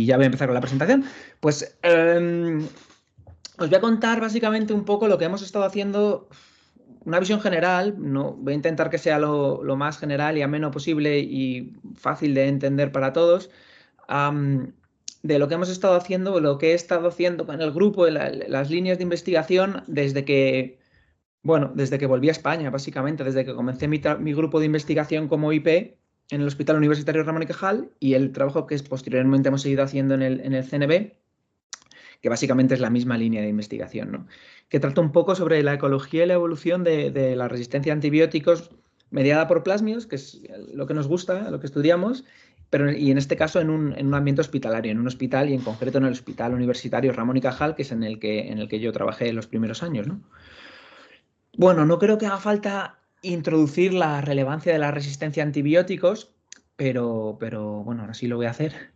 Y ya voy a empezar con la presentación. Pues os voy a contar básicamente un poco lo que hemos estado haciendo, una visión general. No, voy a intentar que sea lo más general y ameno posible y fácil de entender para todos, de lo que hemos estado haciendo, lo que he estado haciendo con el grupo, las líneas de investigación desde que volví a España, básicamente, desde que comencé mi grupo de investigación como IP en el Hospital Universitario Ramón y Cajal, y el trabajo que posteriormente hemos seguido haciendo en el CNB, que básicamente es la misma línea de investigación, ¿no? Que trata un poco sobre la ecología y la evolución de la resistencia a antibióticos mediada por plásmidos, que es lo que nos gusta, lo que estudiamos, y en este caso en un ambiente hospitalario, en un hospital, y en concreto en el Hospital Universitario Ramón y Cajal, que es en el que yo trabajé en los primeros años, ¿no? Bueno, no creo que haga falta introducir la relevancia de la resistencia a antibióticos, pero bueno, ahora sí lo voy a hacer.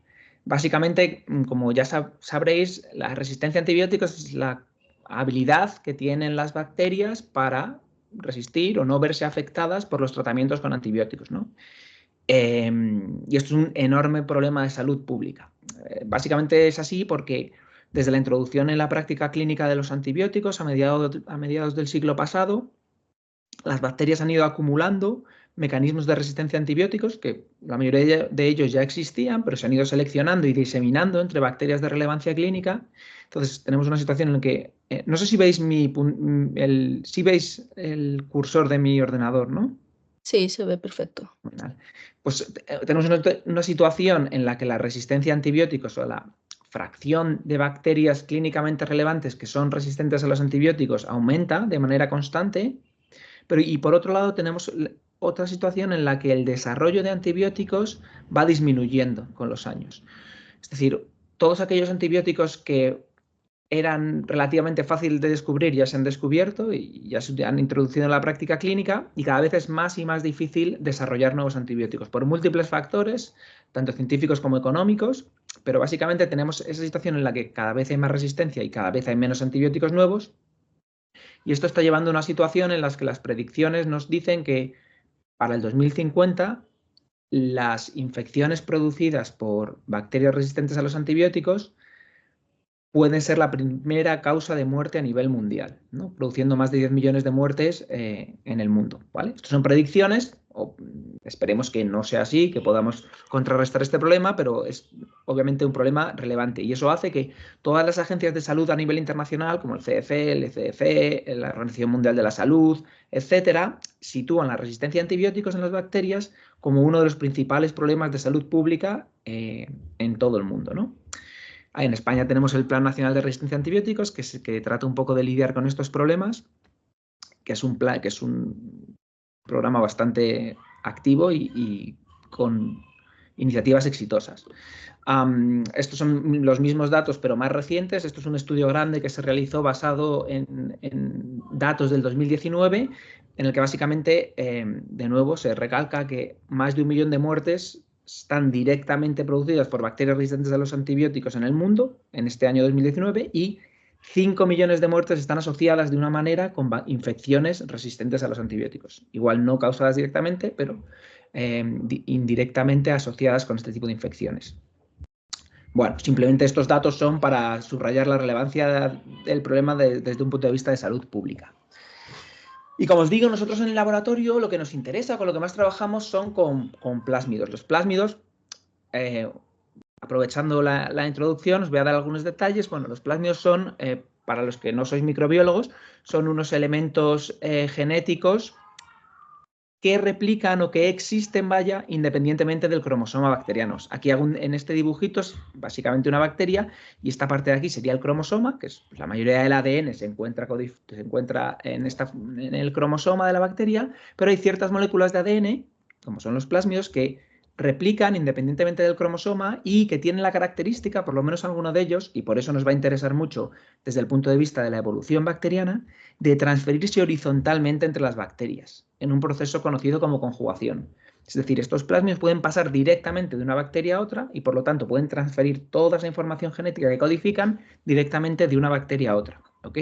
Básicamente, como ya sabréis, la resistencia a antibióticos es la habilidad que tienen las bacterias para resistir o no verse afectadas por los tratamientos con antibióticos, ¿no? Y esto es un enorme problema de salud pública. Básicamente es así porque desde la introducción en la práctica clínica de los antibióticos a mediados del siglo pasado, las bacterias han ido acumulando mecanismos de resistencia a antibióticos, que la mayoría de ellos ya existían, pero se han ido seleccionando y diseminando entre bacterias de relevancia clínica. Entonces tenemos una situación en la que, no sé si veis si veis el cursor de mi ordenador, ¿no? Sí, se ve perfecto. Pues tenemos una situación en la que la resistencia a antibióticos, o la fracción de bacterias clínicamente relevantes que son resistentes a los antibióticos, aumenta de manera constante, y por otro lado tenemos otra situación en la que el desarrollo de antibióticos va disminuyendo con los años. Es decir, todos aquellos antibióticos que eran relativamente fáciles de descubrir ya se han descubierto y ya se han introducido en la práctica clínica, y cada vez es más y más difícil desarrollar nuevos antibióticos por múltiples factores, tanto científicos como económicos, pero básicamente tenemos esa situación en la que cada vez hay más resistencia y cada vez hay menos antibióticos nuevos, y esto está llevando a una situación en la que las predicciones nos dicen que para el 2050 las infecciones producidas por bacterias resistentes a los antibióticos pueden ser la primera causa de muerte a nivel mundial, ¿no? Produciendo más de 10 millones de muertes en el mundo, ¿vale? Estas son predicciones, esperemos que no sea así, que podamos contrarrestar este problema, pero es obviamente un problema relevante, y eso hace que todas las agencias de salud a nivel internacional, como el CDC, el ECDC, la Organización Mundial de la Salud, etcétera, sitúan la resistencia a antibióticos en las bacterias como uno de los principales problemas de salud pública en todo el mundo, ¿no? En España tenemos el Plan Nacional de Resistencia a Antibióticos, que trata un poco de lidiar con estos problemas, que es un programa bastante activo y con iniciativas exitosas. Estos son los mismos datos, pero más recientes. Esto es un estudio grande que se realizó basado en datos del 2019, en el que básicamente, de nuevo, se recalca que más de 1 millón de muertes están directamente producidas por bacterias resistentes a los antibióticos en el mundo en este año 2019, y 5 millones de muertes están asociadas de una manera con infecciones resistentes a los antibióticos. Igual no causadas directamente, pero indirectamente asociadas con este tipo de infecciones. Bueno, simplemente estos datos son para subrayar la relevancia del problema desde un punto de vista de salud pública. Y como os digo, nosotros en el laboratorio lo que nos interesa, con lo que más trabajamos, son con plásmidos. Los plásmidos, aprovechando la introducción, os voy a dar algunos detalles. Bueno, los plásmidos son, para los que no sois microbiólogos, son unos elementos genéticos que replican o que existen, vaya, independientemente del cromosoma bacteriano. Aquí en este dibujito es básicamente una bacteria, y esta parte de aquí sería el cromosoma, que es la mayoría del ADN se encuentra en el cromosoma de la bacteria, pero hay ciertas moléculas de ADN, como son los plásmidos, que replican independientemente del cromosoma y que tienen la característica, por lo menos alguno de ellos, y por eso nos va a interesar mucho desde el punto de vista de la evolución bacteriana, de transferirse horizontalmente entre las bacterias en un proceso conocido como conjugación. Es decir, estos plásmidos pueden pasar directamente de una bacteria a otra y por lo tanto pueden transferir toda esa información genética que codifican directamente de una bacteria a otra, ¿ok?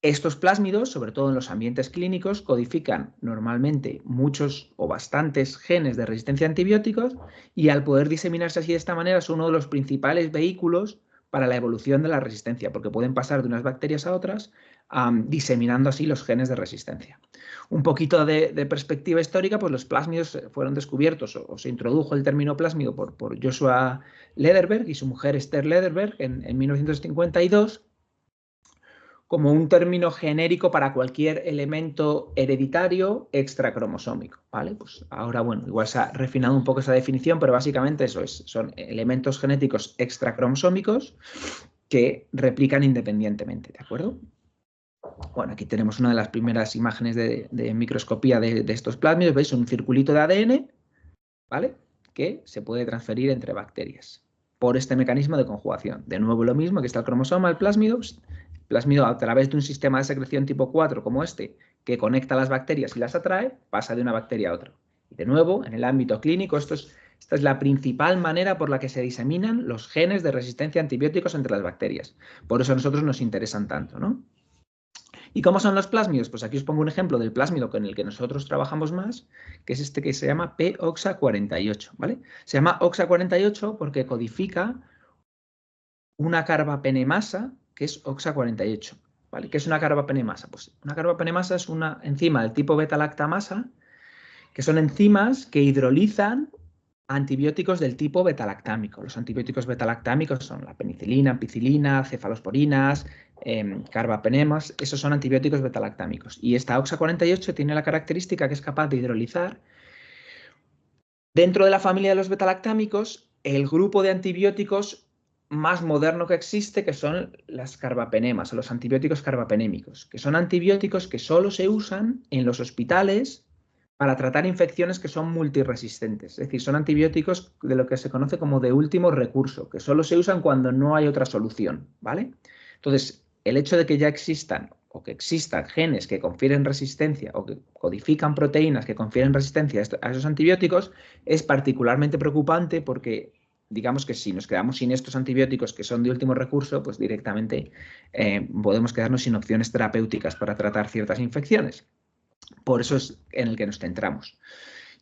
Estos plásmidos, sobre todo en los ambientes clínicos, codifican normalmente muchos o bastantes genes de resistencia a antibióticos y al poder diseminarse así de esta manera son uno de los principales vehículos para la evolución de la resistencia, porque pueden pasar de unas bacterias a otras, diseminando así los genes de resistencia. Un poquito de perspectiva histórica, pues los plásmidos fueron descubiertos o se introdujo el término plásmido por Joshua Lederberg y su mujer Esther Lederberg en 1952 como un término genérico para cualquier elemento hereditario extracromosómico, ¿vale? Pues ahora, bueno, igual se ha refinado un poco esa definición, pero básicamente eso es, son elementos genéticos extracromosómicos que replican independientemente, ¿de acuerdo? Bueno, aquí tenemos una de las primeras imágenes de microscopía de estos plásmidos, ¿veis? Un circulito de ADN, ¿vale? Que se puede transferir entre bacterias por este mecanismo de conjugación. De nuevo lo mismo, que está el cromosoma, el plásmido a través de un sistema de secreción tipo 4 como este, que conecta a las bacterias y las atrae, pasa de una bacteria a otra. Y de nuevo, en el ámbito clínico, esta es la principal manera por la que se diseminan los genes de resistencia a antibióticos entre las bacterias. Por eso a nosotros nos interesan tanto, ¿no? ¿Y cómo son los plásmidos? Pues aquí os pongo un ejemplo del plásmido con el que nosotros trabajamos más, que es este que se llama P-OXA48, ¿vale? Se llama OXA48 porque codifica una carbapenemasa que es OXA48, ¿vale? ¿Qué es una carbapenemasa? Pues una carbapenemasa es una enzima del tipo beta-lactamasa, que son enzimas que hidrolizan antibióticos del tipo betalactámico. Los antibióticos betalactámicos son la penicilina, ampicilina, cefalosporinas, carbapenemas, esos son antibióticos betalactámicos. Y esta OXA48 tiene la característica que es capaz de hidrolizar dentro de la familia de los betalactámicos el grupo de antibióticos más moderno que existe, que son las carbapenemas o los antibióticos carbapenémicos, que son antibióticos que solo se usan en los hospitales para tratar infecciones que son multiresistentes. Es decir, son antibióticos de lo que se conoce como de último recurso, que solo se usan cuando no hay otra solución, ¿vale? Entonces, el hecho de que ya existan o que existan genes que confieren resistencia o que codifican proteínas que confieren resistencia a esos antibióticos es particularmente preocupante porque digamos que si nos quedamos sin estos antibióticos que son de último recurso, pues directamente podemos quedarnos sin opciones terapéuticas para tratar ciertas infecciones. Por eso es en el que nos centramos.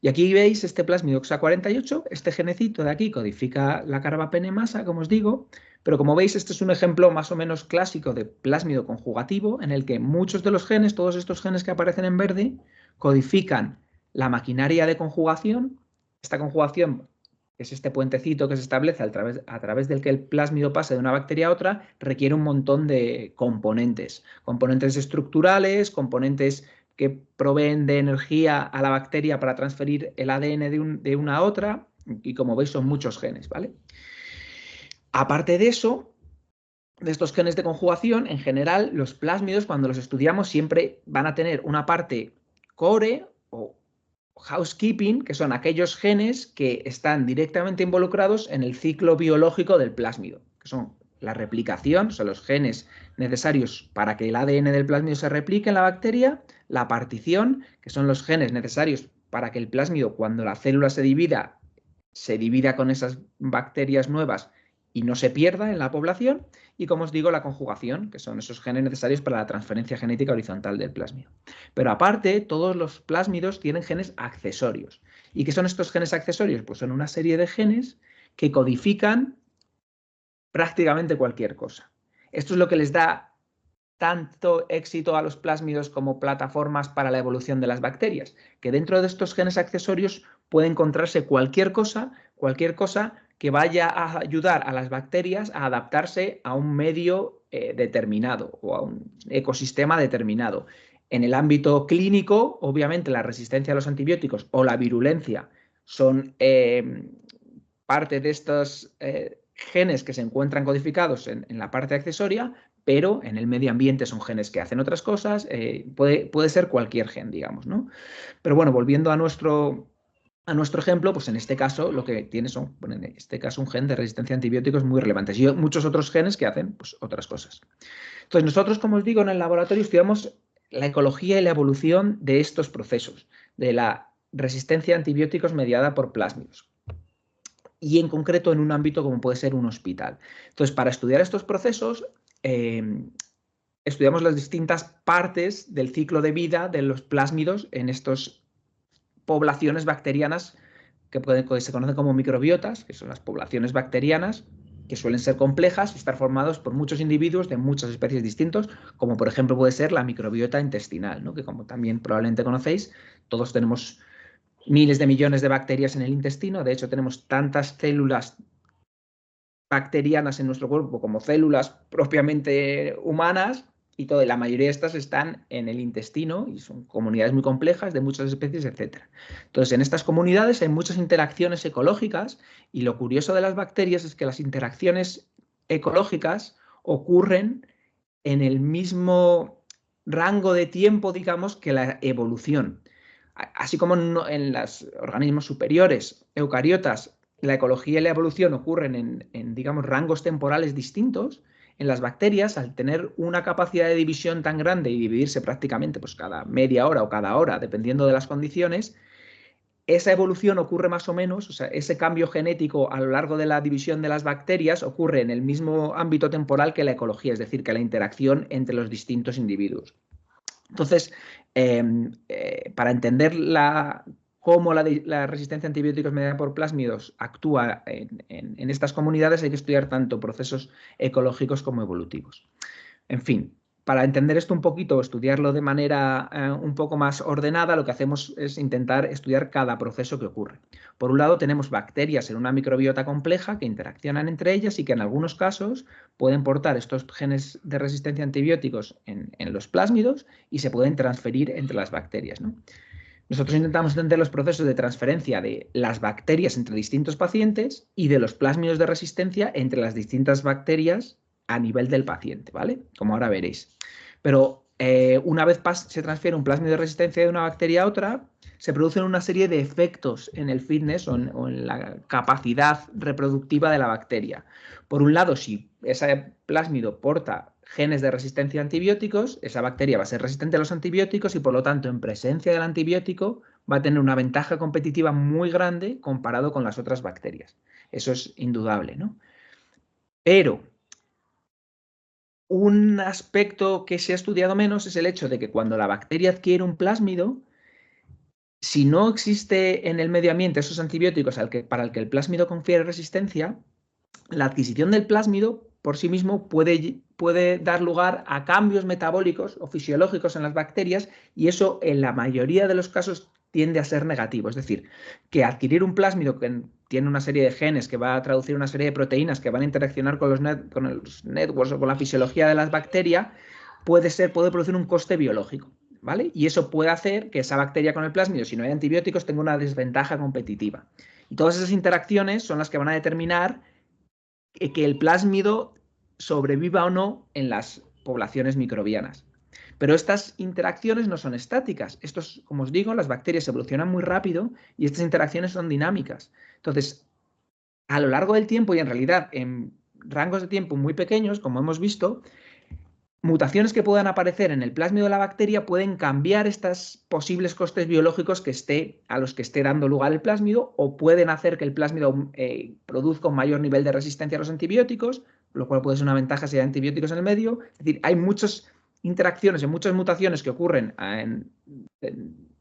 Y aquí veis este plásmido OXA48, este genecito de aquí codifica la carbapenemasa, como os digo, pero como veis este es un ejemplo más o menos clásico de plásmido conjugativo en el que muchos de los genes, todos estos genes que aparecen en verde, codifican la maquinaria de conjugación. Esta conjugación es este puentecito que se establece a través del que el plásmido pasa de una bacteria a otra, requiere un montón de componentes. Componentes estructurales, componentes que proveen de energía a la bacteria para transferir el ADN de una a otra, y como veis son muchos genes, ¿vale? Aparte de eso, de estos genes de conjugación, en general los plásmidos cuando los estudiamos siempre van a tener una parte core o housekeeping, que son aquellos genes que están directamente involucrados en el ciclo biológico del plásmido, que son la replicación, son los genes necesarios para que el ADN del plásmido se replique en la bacteria, la partición, que son los genes necesarios para que el plásmido, cuando la célula se divida con esas bacterias nuevas y no se pierda en la población, y como os digo, la conjugación, que son esos genes necesarios para la transferencia genética horizontal del plásmido. Pero aparte, todos los plásmidos tienen genes accesorios. ¿Y qué son estos genes accesorios? Pues son una serie de genes que codifican prácticamente cualquier cosa. Esto es lo que les da tanto éxito a los plásmidos como plataformas para la evolución de las bacterias, que dentro de estos genes accesorios puede encontrarse cualquier cosa que vaya a ayudar a las bacterias a adaptarse a un medio determinado o a un ecosistema determinado. En el ámbito clínico, obviamente, la resistencia a los antibióticos o la virulencia son parte de estos genes que se encuentran codificados en la parte accesoria, pero en el medio ambiente son genes que hacen otras cosas, puede ser cualquier gen, digamos, ¿no? Pero bueno, volviendo a nuestro ejemplo, pues en este caso lo que tiene son, bueno, en este caso un gen de resistencia a antibióticos muy relevantes y muchos otros genes que hacen pues, otras cosas. Entonces nosotros, como os digo, en el laboratorio estudiamos la ecología y la evolución de estos procesos, de la resistencia a antibióticos mediada por plásmidos. Y en concreto en un ámbito como puede ser un hospital. Entonces, para estudiar estos procesos, estudiamos las distintas partes del ciclo de vida de los plásmidos en estas poblaciones bacterianas que se conocen como microbiotas, que son las poblaciones bacterianas, que suelen ser complejas y estar formados por muchos individuos de muchas especies distintos, como por ejemplo puede ser la microbiota intestinal, ¿no? Que como también probablemente conocéis, todos tenemos miles de millones de bacterias en el intestino. De hecho, tenemos tantas células bacterianas en nuestro cuerpo como células propiamente humanas, y la mayoría de estas están en el intestino y son comunidades muy complejas de muchas especies, etc. Entonces, en estas comunidades hay muchas interacciones ecológicas, y lo curioso de las bacterias es que las interacciones ecológicas ocurren en el mismo rango de tiempo, digamos, que la evolución. Así como en los organismos superiores, eucariotas, la ecología y la evolución ocurren en, digamos, rangos temporales distintos. En las bacterias, al tener una capacidad de división tan grande y dividirse prácticamente pues, cada media hora o cada hora, dependiendo de las condiciones, esa evolución ocurre más o menos, o sea, ese cambio genético a lo largo de la división de las bacterias ocurre en el mismo ámbito temporal que la ecología, es decir, que la interacción entre los distintos individuos. Entonces, para entender cómo la resistencia a antibióticos mediada por plásmidos actúa en estas comunidades, hay que estudiar tanto procesos ecológicos como evolutivos. En fin, para entender esto un poquito, estudiarlo de manera un poco más ordenada, lo que hacemos es intentar estudiar cada proceso que ocurre. Por un lado, tenemos bacterias en una microbiota compleja que interaccionan entre ellas y que en algunos casos pueden portar estos genes de resistencia a antibióticos en los plásmidos y se pueden transferir entre las bacterias, ¿no? Nosotros intentamos entender los procesos de transferencia de las bacterias entre distintos pacientes y de los plásmidos de resistencia entre las distintas bacterias a nivel del paciente, ¿vale? Como ahora veréis. Pero una vez se transfiere un plásmido de resistencia de una bacteria a otra, se producen una serie de efectos en el fitness o en la capacidad reproductiva de la bacteria. Por un lado, si ese plásmido porta genes de resistencia a antibióticos, esa bacteria va a ser resistente a los antibióticos y por lo tanto en presencia del antibiótico va a tener una ventaja competitiva muy grande comparado con las otras bacterias. Eso es indudable, ¿no? Pero un aspecto que se ha estudiado menos es el hecho de que cuando la bacteria adquiere un plásmido, si no existe en el medio ambiente esos antibióticos para el que el plásmido confiere resistencia, la adquisición del plásmido por sí mismo puede dar lugar a cambios metabólicos o fisiológicos en las bacterias, y eso en la mayoría de los casos tiende a ser negativo. Es decir, que adquirir un plásmido que tiene una serie de genes que va a traducir una serie de proteínas que van a interaccionar con los networks o con la fisiología de las bacterias puede producir un coste biológico, ¿vale? Y eso puede hacer que esa bacteria con el plásmido, si no hay antibióticos, tenga una desventaja competitiva. Y todas esas interacciones son las que van a determinar que el plásmido sobreviva o no en las poblaciones microbianas. Pero estas interacciones no son estáticas. Como os digo, las bacterias evolucionan muy rápido y estas interacciones son dinámicas. Entonces, a lo largo del tiempo y en realidad en rangos de tiempo muy pequeños, como hemos visto, mutaciones que puedan aparecer en el plásmido de la bacteria pueden cambiar estos posibles costes biológicos a los que esté dando lugar el plásmido, o pueden hacer que el plásmido produzca un mayor nivel de resistencia a los antibióticos, lo cual puede ser una ventaja si hay antibióticos en el medio. Es decir, hay muchas interacciones y muchas mutaciones que ocurren en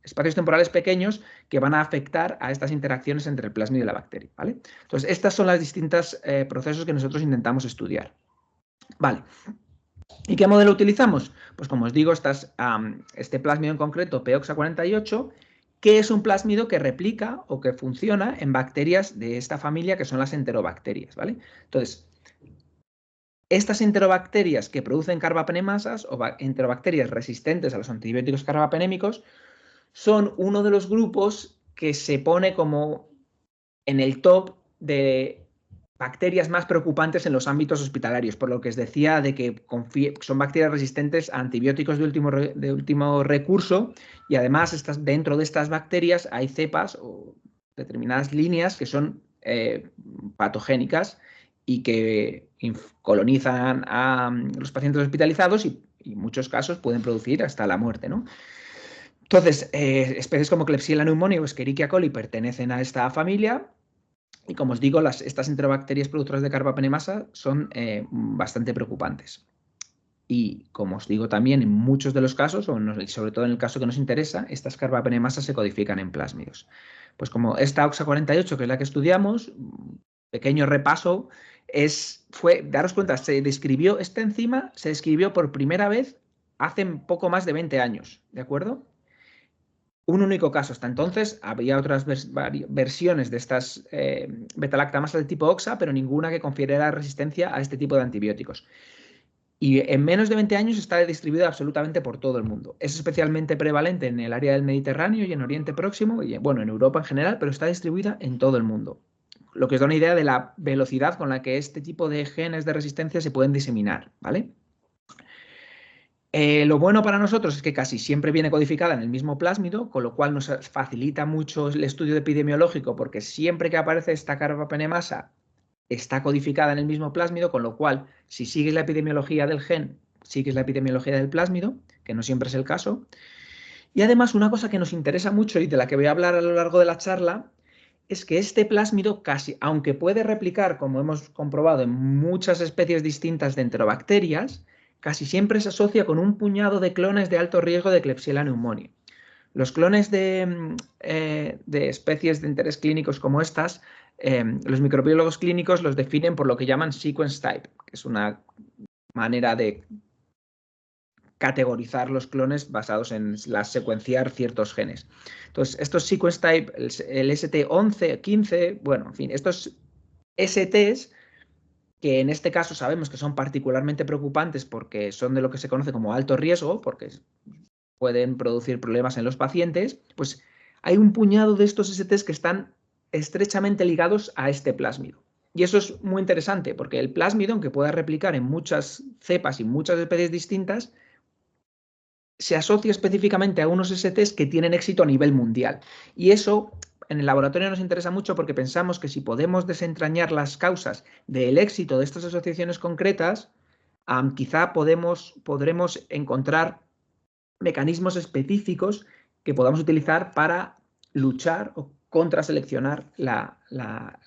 espacios temporales pequeños que van a afectar a estas interacciones entre el plásmido y la bacteria, ¿vale? Entonces, estos son los distintos procesos que nosotros intentamos estudiar. Vale. ¿Y qué modelo utilizamos? Pues como os digo, este plásmido en concreto, P-OXA48, que es un plásmido que replica o que funciona en bacterias de esta familia que son las enterobacterias, ¿vale? Entonces, estas enterobacterias que producen carbapenemasas o enterobacterias resistentes a los antibióticos carbapenémicos son uno de los grupos que se pone como en el top de bacterias más preocupantes en los ámbitos hospitalarios, por lo que os decía de que son bacterias resistentes a antibióticos de último recurso, y además dentro de estas bacterias hay cepas o determinadas líneas que son patogénicas y que colonizan a los pacientes hospitalizados y en muchos casos pueden producir hasta la muerte, ¿no? Entonces, especies como Klebsiella pneumoniae o Escherichia coli pertenecen a esta familia. Y como os digo, estas enterobacterias productoras de carbapenemasa son bastante preocupantes. Y, como os digo también, en muchos de los casos, o sobre todo en el caso que nos interesa, estas carbapenemasas se codifican en plásmidos. Pues como esta OXA48, que es la que estudiamos, pequeño repaso, daros cuenta, esta enzima se describió por primera vez hace poco más de 20 años, ¿de acuerdo? Un único caso. Hasta entonces había otras versiones de estas beta-lactamasas del tipo OXA, pero ninguna que confiriera resistencia a este tipo de antibióticos. Y en menos de 20 años está distribuida absolutamente por todo el mundo. Es especialmente prevalente en el área del Mediterráneo y en Oriente Próximo, y bueno, en Europa en general, pero está distribuida en todo el mundo. Lo que os da una idea de la velocidad con la que este tipo de genes de resistencia se pueden diseminar, ¿vale? Lo bueno para nosotros es que casi siempre viene codificada en el mismo plásmido, con lo cual nos facilita mucho el estudio epidemiológico, porque siempre que aparece esta carbapenemasa está codificada en el mismo plásmido, con lo cual, si sigues la epidemiología del gen, sigues la epidemiología del plásmido, que no siempre es el caso. Y además, una cosa que nos interesa mucho y de la que voy a hablar a lo largo de la charla, es que este plásmido casi, aunque puede replicar, como hemos comprobado, en muchas especies distintas de enterobacterias, casi siempre se asocia con un puñado de clones de alto riesgo de Klebsiella pneumoniae. Los clones de especies de interés clínicos como estas, los microbiólogos clínicos los definen por lo que llaman sequence type, que es una manera de categorizar los clones basados en secuenciar ciertos genes. Entonces, estos sequence type, el ST11, 15, bueno, en fin, estos STs, que en este caso sabemos que son particularmente preocupantes porque son de lo que se conoce como alto riesgo, porque pueden producir problemas en los pacientes, pues hay un puñado de estos STs que están estrechamente ligados a este plásmido. Y eso es muy interesante porque el plásmido, aunque pueda replicar en muchas cepas y muchas especies distintas, se asocia específicamente a unos STs que tienen éxito a nivel mundial. Y eso en el laboratorio nos interesa mucho porque pensamos que si podemos desentrañar las causas del éxito de estas asociaciones concretas, quizá podremos encontrar mecanismos específicos que podamos utilizar para luchar o contraseleccionar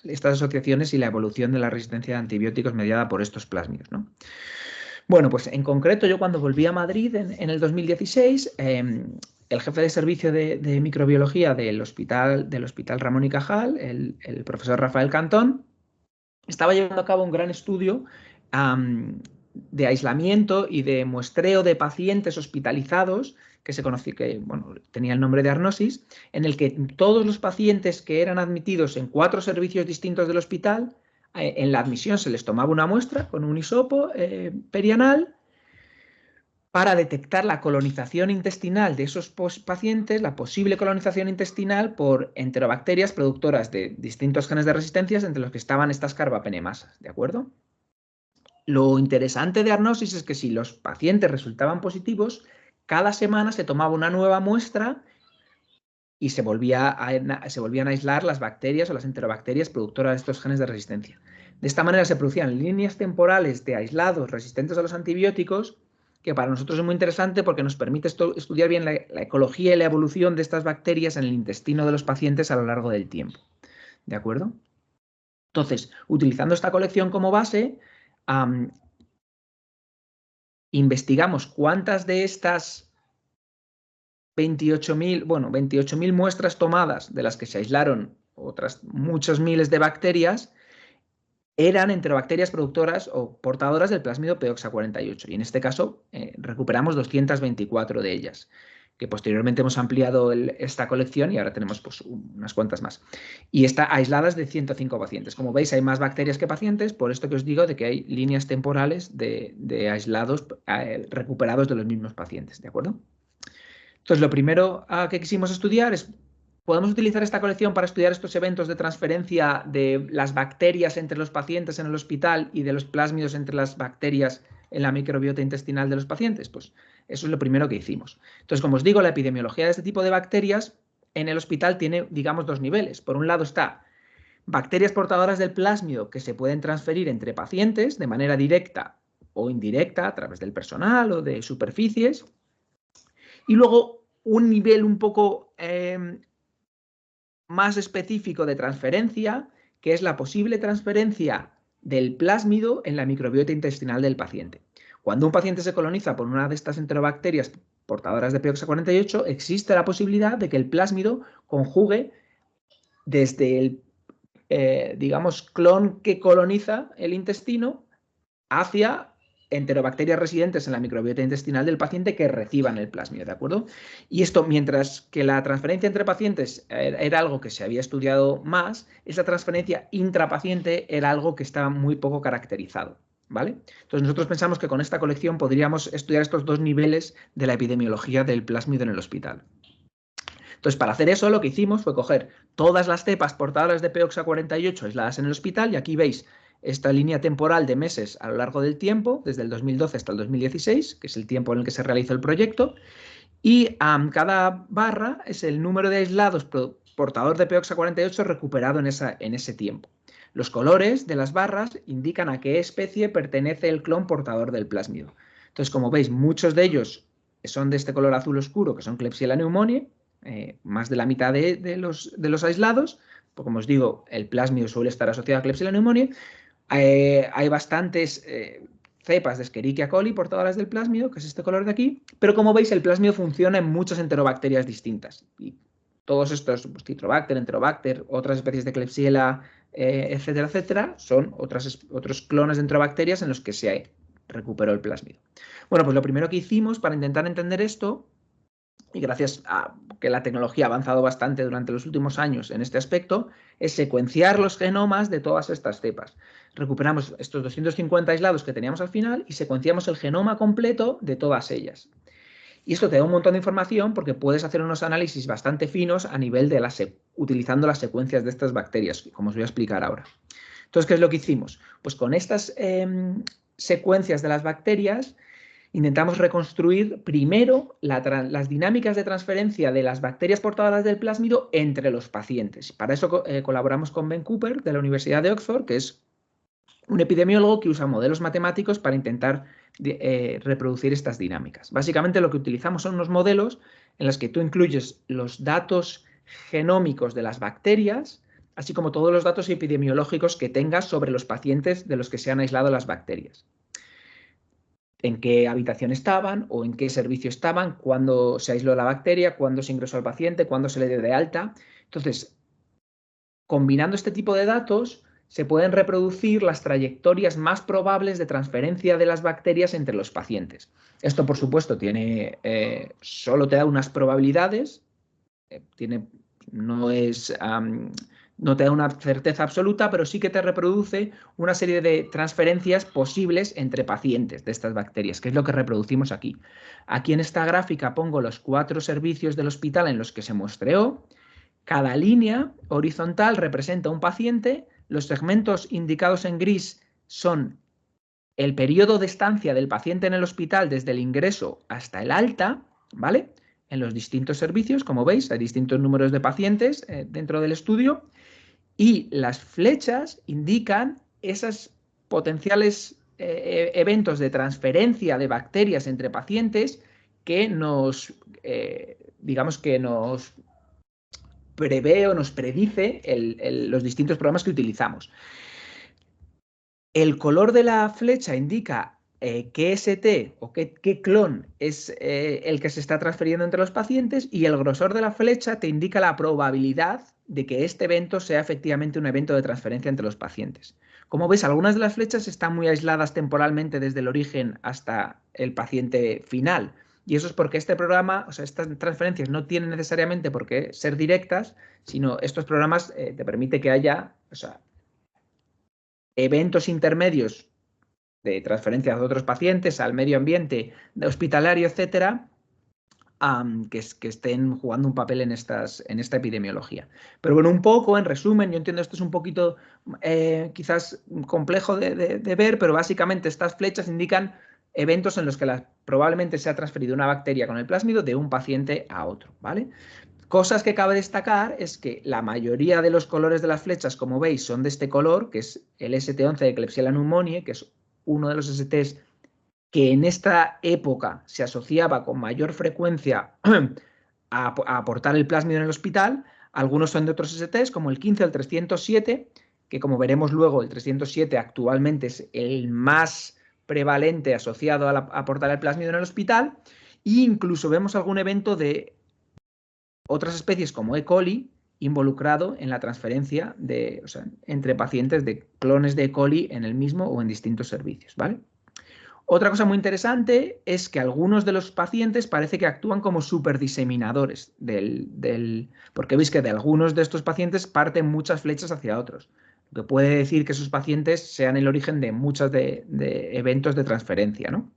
estas asociaciones y la evolución de la resistencia a antibióticos mediada por estos plásmidos, ¿no? Bueno, pues en concreto yo cuando volví a Madrid en el 2016, el jefe de servicio de microbiología del hospital Ramón y Cajal, el profesor Rafael Cantón, estaba llevando a cabo un gran estudio de aislamiento y de muestreo de pacientes hospitalizados, que se conocía, que bueno, tenía el nombre de Arnosis, en el que todos los pacientes que eran admitidos en 4 servicios distintos del hospital, en la admisión se les tomaba una muestra con un hisopo perianal para detectar la colonización intestinal de esos pacientes, la posible colonización intestinal por enterobacterias productoras de distintos genes de resistencias, entre los que estaban estas carbapenemasas, ¿de acuerdo? Lo interesante de Arnosis es que si los pacientes resultaban positivos, cada semana se tomaba una nueva muestra y se volvían a aislar las bacterias o las enterobacterias productoras de estos genes de resistencia. De esta manera se producían líneas temporales de aislados resistentes a los antibióticos, que para nosotros es muy interesante porque nos permite estudiar bien la ecología y la evolución de estas bacterias en el intestino de los pacientes a lo largo del tiempo. ¿De acuerdo? Entonces, utilizando esta colección como base, investigamos cuántas de estas 28.000 muestras tomadas, de las que se aislaron otras muchos miles de bacterias, eran enterobacterias productoras o portadoras del plásmido P-OXA48. Y en este caso recuperamos 224 de ellas, que posteriormente hemos ampliado esta colección y ahora tenemos pues, unas cuantas más. Y está aisladas de 105 pacientes. Como veis, hay más bacterias que pacientes, por esto que os digo de que hay líneas temporales de aislados recuperados de los mismos pacientes, ¿de acuerdo? Entonces, lo primero que quisimos estudiar es, ¿podemos utilizar esta colección para estudiar estos eventos de transferencia de las bacterias entre los pacientes en el hospital y de los plásmidos entre las bacterias en la microbiota intestinal de los pacientes? Pues eso es lo primero que hicimos. Entonces, como os digo, la epidemiología de este tipo de bacterias en el hospital tiene, digamos, 2 niveles. Por un lado está bacterias portadoras del plásmido que se pueden transferir entre pacientes de manera directa o indirecta a través del personal o de superficies. Y luego un nivel un poco más específico de transferencia, que es la posible transferencia del plásmido en la microbiota intestinal del paciente. Cuando un paciente se coloniza por una de estas enterobacterias portadoras de POX48, existe la posibilidad de que el plásmido conjugue desde el, digamos, clon que coloniza el intestino hacia enterobacterias residentes en la microbiota intestinal del paciente que reciban el plásmido, ¿de acuerdo? Y esto, mientras que la transferencia entre pacientes era algo que se había estudiado más, esa transferencia intrapaciente era algo que estaba muy poco caracterizado, ¿vale? Entonces nosotros pensamos que con esta colección podríamos estudiar estos dos niveles de la epidemiología del plásmido en el hospital. Entonces, para hacer eso, lo que hicimos fue coger todas las cepas portadoras de POX48 aisladas en el hospital, y aquí veis esta línea temporal de meses a lo largo del tiempo, desde el 2012 hasta el 2016, que es el tiempo en el que se realizó el proyecto, y cada barra es el número de aislados portador de POX48 recuperado en ese tiempo. Los colores de las barras indican a qué especie pertenece el clon portador del plásmido. Entonces, como veis, muchos de ellos son de este color azul oscuro, que son Klebsiella pneumoniae, más de la mitad de los aislados. Pues, como os digo, el plásmido suele estar asociado a Klebsiella pneumoniae. Hay bastantes cepas de Escherichia coli portadoras del plásmido, que es este color de aquí, pero como veis el plásmido funciona en muchas enterobacterias distintas. Y todos estos, pues, Citrobacter, Enterobacter, otras especies de Klebsiella, etcétera, etcétera, son otros clones de enterobacterias en los que se recuperó el plásmido. Bueno, pues lo primero que hicimos para intentar entender esto, y gracias a que la tecnología ha avanzado bastante durante los últimos años en este aspecto, es secuenciar los genomas de todas estas cepas. Recuperamos estos 250 aislados que teníamos al final y secuenciamos el genoma completo de todas ellas. Y esto te da un montón de información porque puedes hacer unos análisis bastante finos a nivel de utilizando las secuencias de estas bacterias, como os voy a explicar ahora. Entonces, ¿qué es lo que hicimos? Pues con estas secuencias de las bacterias intentamos reconstruir primero las dinámicas de transferencia de las bacterias portadoras del plásmido entre los pacientes. Para eso colaboramos con Ben Cooper de la Universidad de Oxford, que es un epidemiólogo que usa modelos matemáticos para intentar reproducir estas dinámicas. Básicamente lo que utilizamos son unos modelos en los que tú incluyes los datos genómicos de las bacterias, así como todos los datos epidemiológicos que tengas sobre los pacientes de los que se han aislado las bacterias. En qué habitación estaban o en qué servicio estaban, cuándo se aisló la bacteria, cuándo se ingresó al paciente, cuándo se le dio de alta. Entonces, combinando este tipo de datos, se pueden reproducir las trayectorias más probables de transferencia de las bacterias entre los pacientes. Esto, por supuesto, solo te da unas probabilidades, no te da una certeza absoluta, pero sí que te reproduce una serie de transferencias posibles entre pacientes de estas bacterias, que es lo que reproducimos aquí. Aquí en esta gráfica pongo los 4 servicios del hospital en los que se muestreó. Cada línea horizontal representa un paciente. Los segmentos indicados en gris son el periodo de estancia del paciente en el hospital desde el ingreso hasta el alta, ¿vale? En los distintos servicios, como veis, hay distintos números de pacientes dentro del estudio. Y las flechas indican esos potenciales eventos de transferencia de bacterias entre pacientes que digamos que nos prevé o nos predice los distintos programas que utilizamos. El color de la flecha indica qué ST o qué clon es el que se está transfiriendo entre los pacientes, y el grosor de la flecha te indica la probabilidad de que este evento sea efectivamente un evento de transferencia entre los pacientes. Como ves, algunas de las flechas están muy aisladas temporalmente desde el origen hasta el paciente final. Y eso es porque este programa, o sea, estas transferencias no tienen necesariamente por qué ser directas, sino estos programas te permiten que haya, o sea, eventos intermedios de transferencias de otros pacientes al medio ambiente hospitalario, etcétera, que estén jugando un papel en esta epidemiología. Pero bueno, un poco, en resumen, yo entiendo esto es un poquito quizás complejo de ver, pero básicamente estas flechas indican eventos en los que probablemente se ha transferido una bacteria con el plásmido de un paciente a otro, ¿vale? Cosas que cabe destacar es que la mayoría de los colores de las flechas, como veis, son de este color, que es el ST11 de Klebsiella pneumoniae, que es uno de los STs que en esta época se asociaba con mayor frecuencia a aportar el plásmido en el hospital. Algunos son de otros STs, como el 15 o el 307, que como veremos luego, el 307 actualmente es el más prevalente asociado a aportar el plásmido en el hospital, e incluso vemos algún evento de otras especies como E. coli involucrado en la transferencia entre pacientes de clones de E. coli en el mismo o en distintos servicios, ¿vale? Otra cosa muy interesante es que algunos de los pacientes parece que actúan como superdiseminadores porque veis que de algunos de estos pacientes parten muchas flechas hacia otros, lo que puede decir que esos pacientes sean el origen de muchos de eventos de transferencia, ¿no?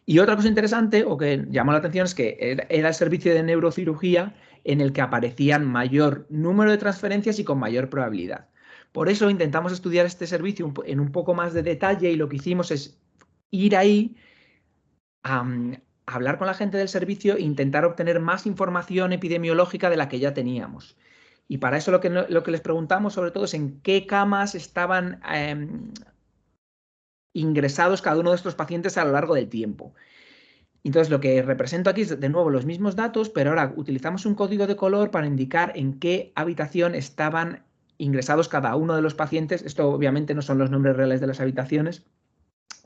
Y otra cosa interesante o que llamó la atención es que era el servicio de neurocirugía en el que aparecían mayor número de transferencias y con mayor probabilidad. Por eso intentamos estudiar este servicio en un poco más de detalle y lo que hicimos es ir ahí a hablar con la gente del servicio e intentar obtener más información epidemiológica de la que ya teníamos. Y para eso lo que les preguntamos sobre todo es en qué camas estaban ingresados cada uno de estos pacientes a lo largo del tiempo. Entonces lo que represento aquí es de nuevo los mismos datos, pero ahora utilizamos un código de color para indicar en qué habitación estaban ingresados cada uno de los pacientes. Esto obviamente no son los nombres reales de las habitaciones,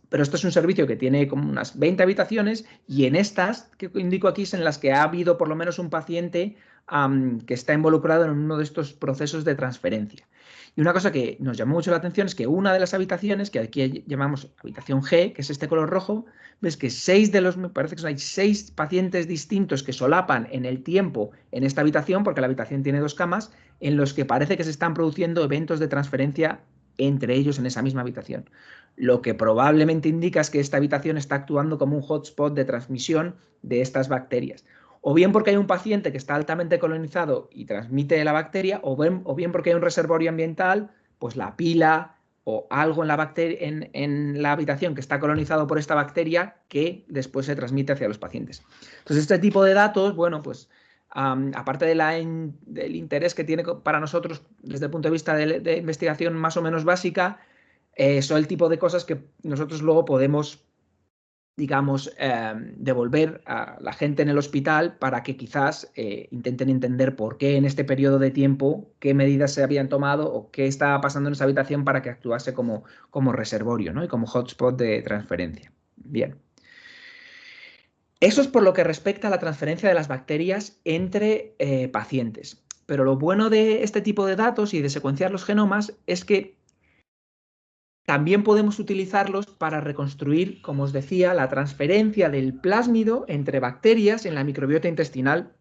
pero esto es un servicio que tiene como unas 20 habitaciones y en estas que indico aquí es en las que ha habido por lo menos un paciente que está involucrado en uno de estos procesos de transferencia. Y una cosa que nos llamó mucho la atención es que una de las habitaciones, que aquí llamamos habitación G, que es este color rojo, ves que me parece que hay 6 pacientes distintos que solapan en el tiempo en esta habitación, porque la habitación tiene 2 camas, en los que parece que se están produciendo eventos de transferencia entre ellos en esa misma habitación. Lo que probablemente indica es que esta habitación está actuando como un hotspot de transmisión de estas bacterias. O bien porque hay un paciente que está altamente colonizado y transmite la bacteria, o bien porque hay un reservorio ambiental, pues la pila o algo en la habitación que está colonizado por esta bacteria que después se transmite hacia los pacientes. Entonces, este tipo de datos, bueno, pues aparte del interés que tiene para nosotros desde el punto de vista de investigación más o menos básica, son el tipo de cosas que nosotros luego podemos, digamos, devolver a la gente en el hospital para que quizás intenten entender por qué en este periodo de tiempo, qué medidas se habían tomado o qué estaba pasando en esa habitación para que actuase como reservorio, ¿no? Y como hotspot de transferencia. Bien. Eso es por lo que respecta a la transferencia de las bacterias entre pacientes. Pero lo bueno de este tipo de datos y de secuenciar los genomas es que también podemos utilizarlos para reconstruir, como os decía, la transferencia del plásmido entre bacterias en la microbiota intestinal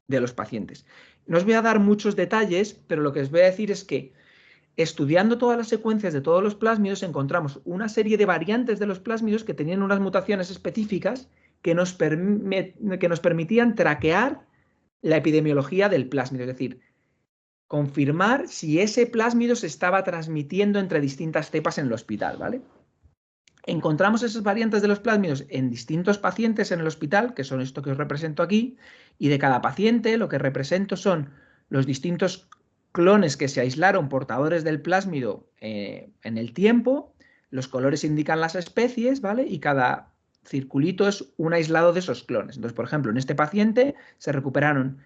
de los pacientes. No os voy a dar muchos detalles, pero lo que os voy a decir es que estudiando todas las secuencias de todos los plásmidos encontramos una serie de variantes de los plásmidos que tenían unas mutaciones específicas que nos permitían traquear la epidemiología del plásmido, es decir, confirmar si ese plásmido se estaba transmitiendo entre distintas cepas en el hospital, ¿vale? Encontramos esas variantes de los plásmidos en distintos pacientes en el hospital, que son esto que os represento aquí, y de cada paciente lo que represento son los distintos clones que se aislaron portadores del plásmido en el tiempo, los colores indican las especies, ¿vale? Y cada circulito es un aislado de esos clones. Entonces, por ejemplo, en este paciente se recuperaron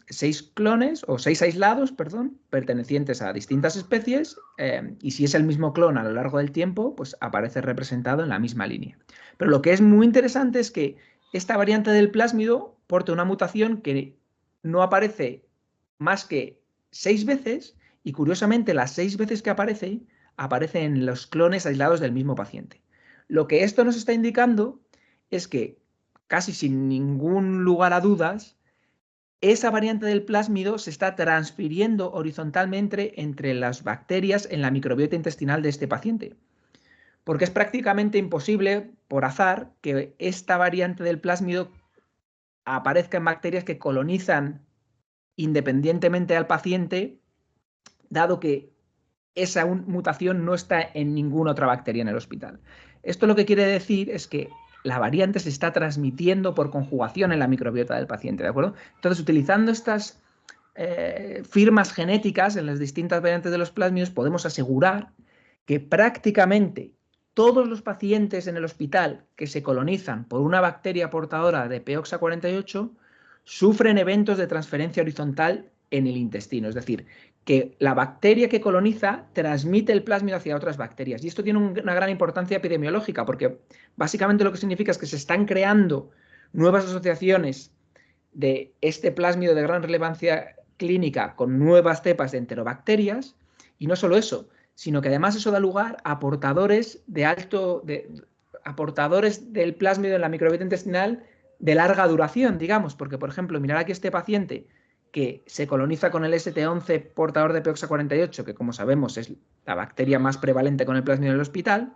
6 clones o 6 aislados, perdón, pertenecientes a distintas especies y si es el mismo clon a lo largo del tiempo, pues aparece representado en la misma línea. Pero lo que es muy interesante es que esta variante del plásmido porta una mutación que no aparece más que 6 veces y curiosamente las 6 veces que aparece en los clones aislados del mismo paciente. Lo que esto nos está indicando es que casi sin ningún lugar a dudas esa variante del plásmido se está transfiriendo horizontalmente entre las bacterias en la microbiota intestinal de este paciente. Porque es prácticamente imposible, por azar, que esta variante del plásmido aparezca en bacterias que colonizan independientemente al paciente, dado que esa mutación no está en ninguna otra bacteria en el hospital. Esto lo que quiere decir es que la variante se está transmitiendo por conjugación en la microbiota del paciente, ¿de acuerdo? Entonces, utilizando estas firmas genéticas en las distintas variantes de los plásmidos, podemos asegurar que prácticamente todos los pacientes en el hospital que se colonizan por una bacteria portadora de P-OXA48 sufren eventos de transferencia horizontal en el intestino, es decir, que la bacteria que coloniza transmite el plásmido hacia otras bacterias. Y esto tiene una gran importancia epidemiológica, porque básicamente lo que significa es que se están creando nuevas asociaciones de este plásmido de gran relevancia clínica con nuevas cepas de enterobacterias, y no solo eso, sino que además eso da lugar a portadores del plásmido en la microbiota intestinal de larga duración, digamos, porque, por ejemplo, mirar aquí este paciente que se coloniza con el ST11 portador de POX48, que como sabemos es la bacteria más prevalente con el plásmido en el hospital.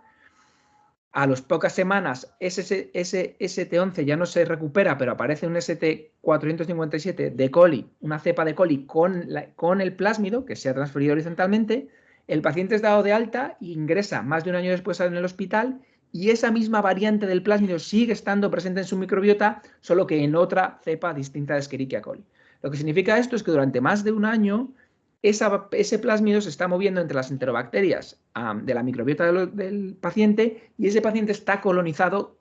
A las pocas semanas ese ST11 ya no se recupera, pero aparece un ST457 de coli, una cepa de coli con el plásmido que se ha transferido horizontalmente. El paciente es dado de alta e ingresa más de un año después en el hospital, y esa misma variante del plásmido sigue estando presente en su microbiota, solo que en otra cepa distinta de Escherichia coli. Lo que significa esto es que durante más de un año ese plásmido se está moviendo entre las enterobacterias de la microbiota del paciente, y ese paciente está colonizado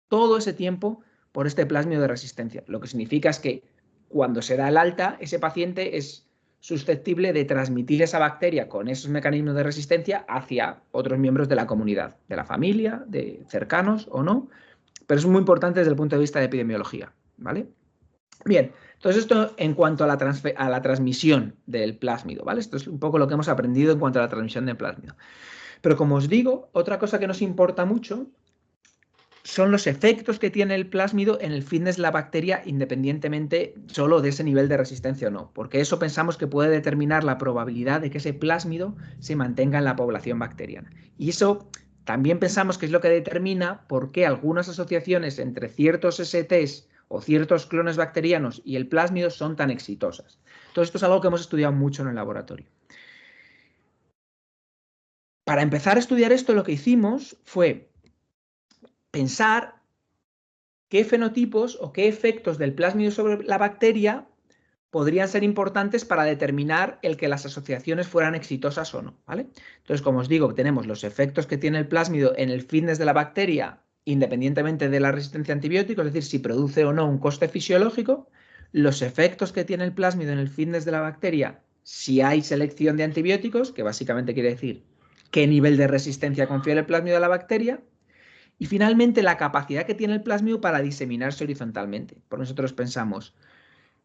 todo ese tiempo por este plásmido de resistencia. Lo que significa es que cuando se da el alta, ese paciente es susceptible de transmitir esa bacteria con esos mecanismos de resistencia hacia otros miembros de la comunidad, de la familia, de cercanos o no, pero es muy importante desde el punto de vista de epidemiología, ¿vale? Bien, entonces esto en cuanto a la transmisión del plásmido, ¿vale? Esto es un poco lo que hemos aprendido en cuanto a la transmisión del plásmido. Pero como os digo, otra cosa que nos importa mucho son los efectos que tiene el plásmido en el fitness de la bacteria, independientemente solo de ese nivel de resistencia o no, porque eso pensamos que puede determinar la probabilidad de que ese plásmido se mantenga en la población bacteriana. Y eso también pensamos que es lo que determina por qué algunas asociaciones entre ciertos STs o ciertos clones bacterianos y el plásmido son tan exitosas. Entonces, esto es algo que hemos estudiado mucho en el laboratorio. Para empezar a estudiar esto, lo que hicimos fue pensar qué fenotipos o qué efectos del plásmido sobre la bacteria podrían ser importantes para determinar el que las asociaciones fueran exitosas o no, ¿vale? Entonces, como os digo, tenemos los efectos que tiene el plásmido en el fitness de la bacteria, independientemente de la resistencia a antibióticos, es decir, si produce o no un coste fisiológico, los efectos que tiene el plásmido en el fitness de la bacteria si hay selección de antibióticos, que básicamente quiere decir qué nivel de resistencia confiere el plásmido a la bacteria, y finalmente la capacidad que tiene el plásmido para diseminarse horizontalmente. Por nosotros pensamos,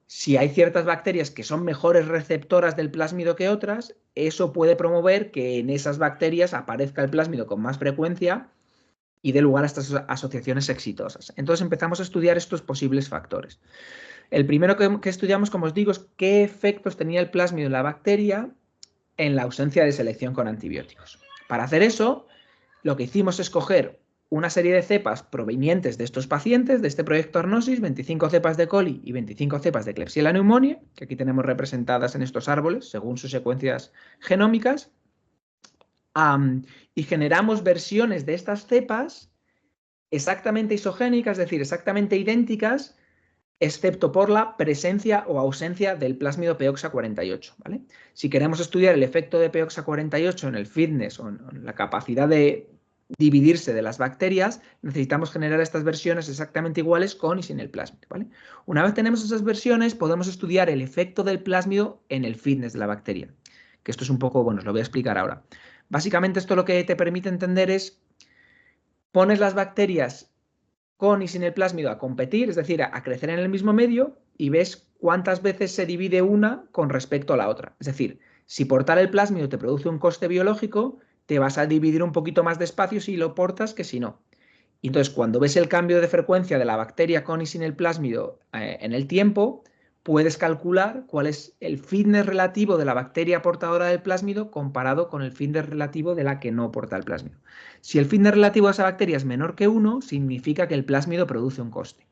si hay ciertas bacterias que son mejores receptoras del plásmido que otras, eso puede promover que en esas bacterias aparezca el plásmido con más frecuencia y dé lugar a estas asociaciones exitosas. Entonces empezamos a estudiar estos posibles factores. El primero que estudiamos, como os digo, es qué efectos tenía el plásmido en la bacteria en la ausencia de selección con antibióticos. Para hacer eso, lo que hicimos es coger una serie de cepas provenientes de estos pacientes, de este proyecto Arnosis, 25 cepas de coli y 25 cepas de Klebsiella pneumoniae, que aquí tenemos representadas en estos árboles según sus secuencias genómicas, y generamos versiones de estas cepas exactamente isogénicas, es decir, exactamente idénticas, excepto por la presencia o ausencia del plásmido POXA48, ¿vale? Si queremos estudiar el efecto de POXA48 en el fitness o en la capacidad de dividirse de las bacterias, necesitamos generar estas versiones exactamente iguales con y sin el plásmido, ¿vale? Una vez tenemos esas versiones, podemos estudiar el efecto del plásmido en el fitness de la bacteria, que esto es un poco, bueno, os lo voy a explicar ahora. Básicamente esto lo que te permite entender es, pones las bacterias con y sin el plásmido a competir, es decir, a crecer en el mismo medio, y ves cuántas veces se divide una con respecto a la otra. Es decir, si portar el plásmido te produce un coste biológico, te vas a dividir un poquito más despacio si lo portas que si no. Y entonces, cuando ves el cambio de frecuencia de la bacteria con y sin el plásmido en el tiempo, puedes calcular cuál es el fitness relativo de la bacteria portadora del plásmido comparado con el fitness relativo de la que no porta el plásmido. Si el fitness relativo de esa bacteria es menor que 1, significa que el plásmido produce un coste.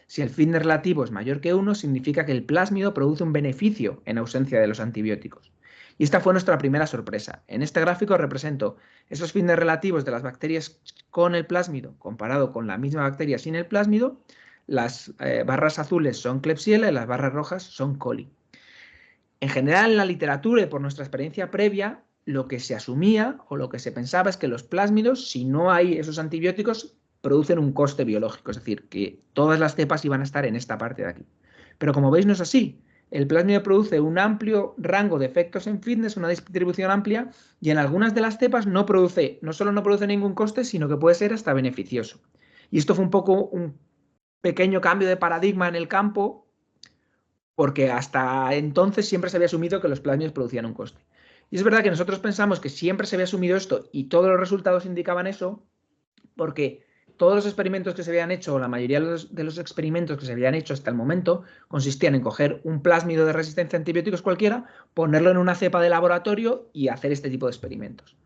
Si el fitness relativo es mayor que 1, significa que el plásmido produce un beneficio en ausencia de los antibióticos. Y esta fue nuestra primera sorpresa. En este gráfico represento esos fitness relativos de las bacterias con el plásmido comparado con la misma bacteria sin el plásmido. Las barras azules son Klebsiella y las barras rojas son coli. En general, en la literatura y por nuestra experiencia previa, lo que se asumía o lo que se pensaba es que los plásmidos, si no hay esos antibióticos, producen un coste biológico, es decir, que todas las cepas iban a estar en esta parte de aquí. Pero como veis, no es así. El plásmido produce un amplio rango de efectos en fitness, una distribución amplia, y en algunas de las cepas no solo no produce ningún coste, sino que puede ser hasta beneficioso. Y esto fue un poco un pequeño cambio de paradigma en el campo, porque hasta entonces siempre se había asumido que los plásmidos producían un coste. Y es verdad que nosotros pensamos que siempre se había asumido esto y todos los resultados indicaban eso, porque todos los experimentos que se habían hecho, o la mayoría de los experimentos que se habían hecho hasta el momento, consistían en coger un plásmido de resistencia a antibióticos cualquiera, ponerlo en una cepa de laboratorio y hacer este tipo de experimentos.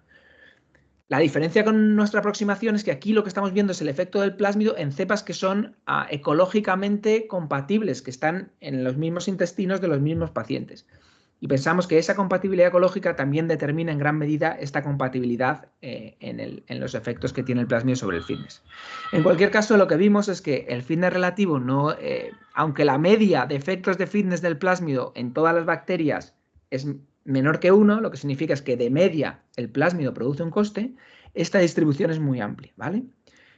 La diferencia con nuestra aproximación es que aquí lo que estamos viendo es el efecto del plásmido en cepas que son ecológicamente compatibles, que están en los mismos intestinos de los mismos pacientes. Y pensamos que esa compatibilidad ecológica también determina en gran medida esta compatibilidad en los efectos que tiene el plásmido sobre el fitness. En cualquier caso, lo que vimos es que el fitness relativo, aunque la media de efectos de fitness del plásmido en todas las bacterias es menor que 1, lo que significa es que de media el plásmido produce un coste, esta distribución es muy amplia, ¿vale?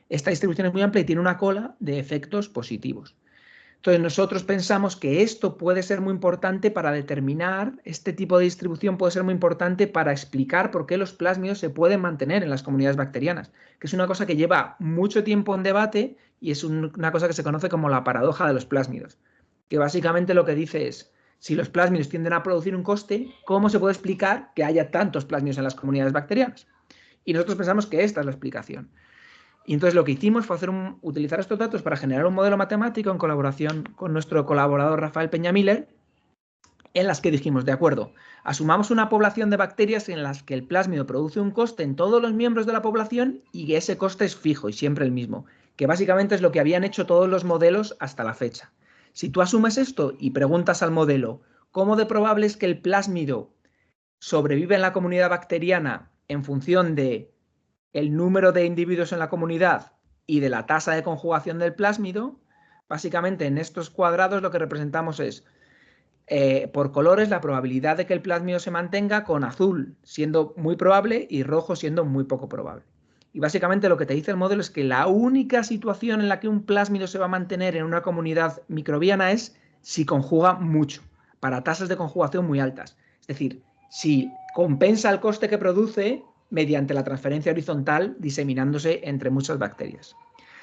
Esta distribución es muy amplia y tiene una cola de efectos positivos. Entonces nosotros pensamos que esto puede ser muy importante para determinar, este tipo de distribución puede ser muy importante para explicar por qué los plásmidos se pueden mantener en las comunidades bacterianas, que es una cosa que lleva mucho tiempo en debate y es una cosa que se conoce como la paradoja de los plásmidos, que básicamente lo que dice es, si los plásmidos tienden a producir un coste, ¿cómo se puede explicar que haya tantos plásmidos en las comunidades bacterianas? Y nosotros pensamos que esta es la explicación. Y entonces lo que hicimos fue utilizar estos datos para generar un modelo matemático en colaboración con nuestro colaborador Rafael Peñamiller, en las que dijimos, de acuerdo, asumamos una población de bacterias en las que el plásmido produce un coste en todos los miembros de la población y que ese coste es fijo y siempre el mismo, que básicamente es lo que habían hecho todos los modelos hasta la fecha. Si tú asumes esto y preguntas al modelo, ¿cómo de probable es que el plásmido sobrevive en la comunidad bacteriana en función de el número de individuos en la comunidad y de la tasa de conjugación del plásmido? Básicamente en estos cuadrados lo que representamos es por colores la probabilidad de que el plásmido se mantenga, con azul siendo muy probable y rojo siendo muy poco probable. Y básicamente lo que te dice el modelo es que la única situación en la que un plásmido se va a mantener en una comunidad microbiana es si conjuga mucho, para tasas de conjugación muy altas. Es decir, si compensa el coste que produce mediante la transferencia horizontal diseminándose entre muchas bacterias.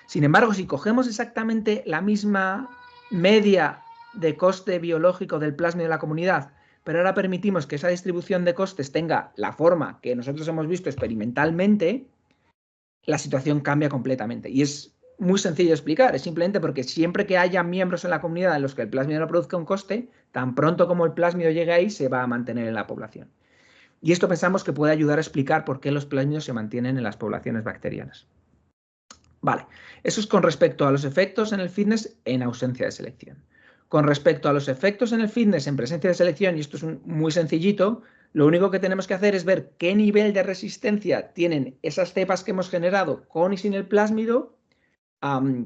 Sin embargo, si cogemos exactamente la misma media de coste biológico del plásmido de la comunidad, pero ahora permitimos que esa distribución de costes tenga la forma que nosotros hemos visto experimentalmente, la situación cambia completamente. Y es muy sencillo de explicar, es simplemente porque siempre que haya miembros en la comunidad en los que el plásmido no produzca un coste, tan pronto como el plásmido llegue ahí, se va a mantener en la población. Y esto pensamos que puede ayudar a explicar por qué los plásmidos se mantienen en las poblaciones bacterianas. Vale, eso es con respecto a los efectos en el fitness en ausencia de selección. Con respecto a los efectos en el fitness en presencia de selección, y esto es muy sencillito, lo único que tenemos que hacer es ver qué nivel de resistencia tienen esas cepas que hemos generado con y sin el plásmido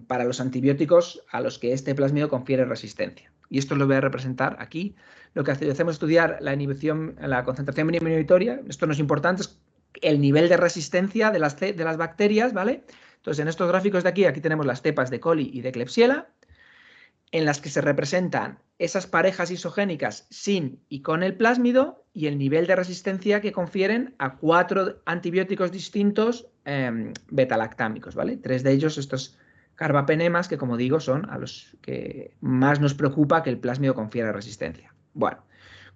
para los antibióticos a los que este plásmido confiere resistencia. Y esto lo voy a representar aquí. Lo que hacemos es estudiar la inhibición, la concentración mínima inhibitoria. Esto no es importante, es el nivel de resistencia de las bacterias, ¿vale? Entonces, en estos gráficos de aquí tenemos las cepas de coli y de Klebsiella, en las que se representan esas parejas isogénicas sin y con el plásmido y el nivel de resistencia que confieren a 4 antibióticos distintos betalactámicos, ¿vale? 3 de ellos, estos carbapenemas, que como digo, son a los que más nos preocupa que el plásmido confiera resistencia. Bueno,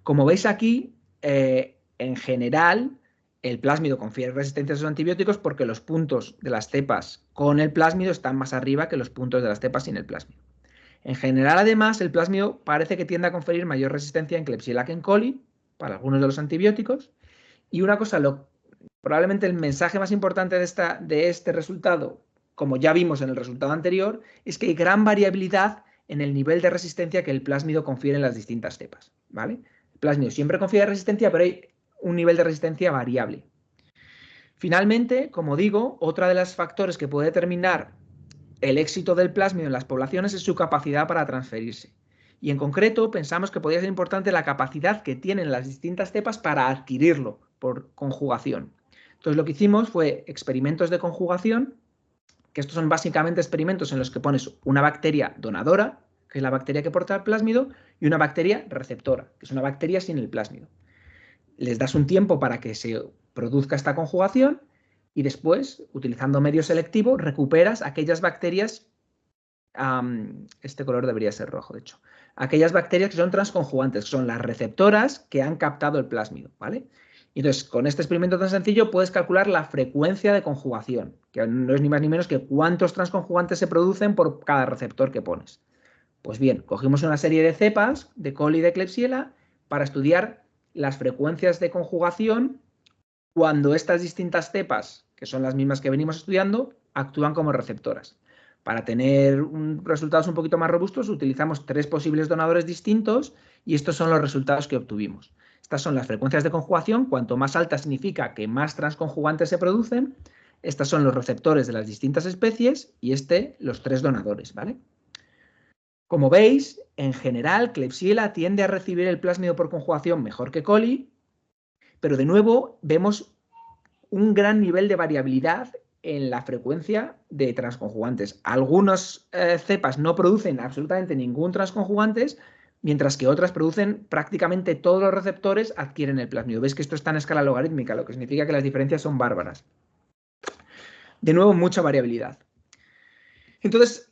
como veis aquí, en general, el plásmido confiere resistencia a esos antibióticos porque los puntos de las cepas con el plásmido están más arriba que los puntos de las cepas sin el plásmido. En general, además, el plásmido parece que tiende a conferir mayor resistencia en Klebsiella que en coli para algunos de los antibióticos. Y una cosa, probablemente el mensaje más importante de este resultado, como ya vimos en el resultado anterior, es que hay gran variabilidad en el nivel de resistencia que el plásmido confiere en las distintas cepas, ¿vale? El plásmido siempre confiere resistencia, pero hay un nivel de resistencia variable. Finalmente, como digo, otra de los factores que puede determinar el éxito del plásmido en las poblaciones es su capacidad para transferirse. Y en concreto pensamos que podría ser importante la capacidad que tienen las distintas cepas para adquirirlo por conjugación. Entonces lo que hicimos fue experimentos de conjugación, que estos son básicamente experimentos en los que pones una bacteria donadora, que es la bacteria que porta el plásmido, y una bacteria receptora, que es una bacteria sin el plásmido. Les das un tiempo para que se produzca esta conjugación y después, utilizando medio selectivo, recuperas aquellas bacterias, este color debería ser rojo, de hecho, aquellas bacterias que son transconjugantes, que son las receptoras que han captado el plásmido, ¿vale? Entonces, con este experimento tan sencillo puedes calcular la frecuencia de conjugación, que no es ni más ni menos que cuántos transconjugantes se producen por cada receptor que pones. Pues bien, cogimos una serie de cepas de coli y de Klebsiella para estudiar las frecuencias de conjugación cuando estas distintas cepas, que son las mismas que venimos estudiando, actúan como receptoras. Para tener resultados un poquito más robustos, utilizamos 3 posibles donadores distintos y estos son los resultados que obtuvimos. Estas son las frecuencias de conjugación. Cuanto más alta significa que más transconjugantes se producen. Estos son los receptores de las distintas especies y los 3 donadores, ¿vale? Como veis, en general, Klebsiella tiende a recibir el plásmido por conjugación mejor que coli, pero de nuevo vemos un gran nivel de variabilidad en la frecuencia de transconjugantes. Algunas cepas no producen absolutamente ningún transconjugantes, mientras que otras producen prácticamente todos los receptores adquieren el plásmido. Veis que esto está en escala logarítmica, lo que significa que las diferencias son bárbaras. De nuevo, mucha variabilidad. Entonces,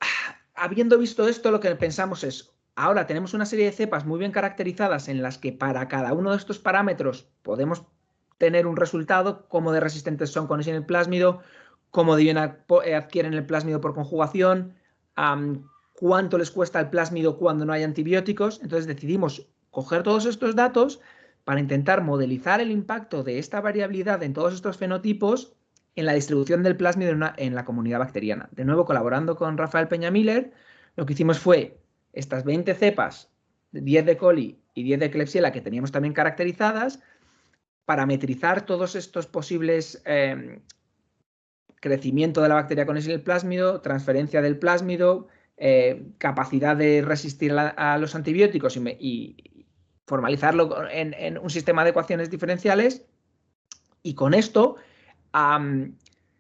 habiendo visto esto, lo que pensamos es, ahora tenemos una serie de cepas muy bien caracterizadas en las que para cada uno de estos parámetros podemos tener un resultado, cómo de resistentes son con y sin el plásmido, cómo de bien adquieren el plásmido por conjugación, cuánto les cuesta el plásmido cuando no hay antibióticos. Entonces decidimos coger todos estos datos para intentar modelizar el impacto de esta variabilidad en todos estos fenotipos en la distribución del plásmido en la comunidad bacteriana. De nuevo, colaborando con Rafael Peña-Miller, lo que hicimos fue estas 20 cepas, 10 de coli y 10 de Klebsiella, que teníamos también caracterizadas, parametrizar todos estos posibles crecimiento de la bacteria con y sin el plásmido, transferencia del plásmido, capacidad de resistir a los antibióticos y formalizarlo en un sistema de ecuaciones diferenciales, y con esto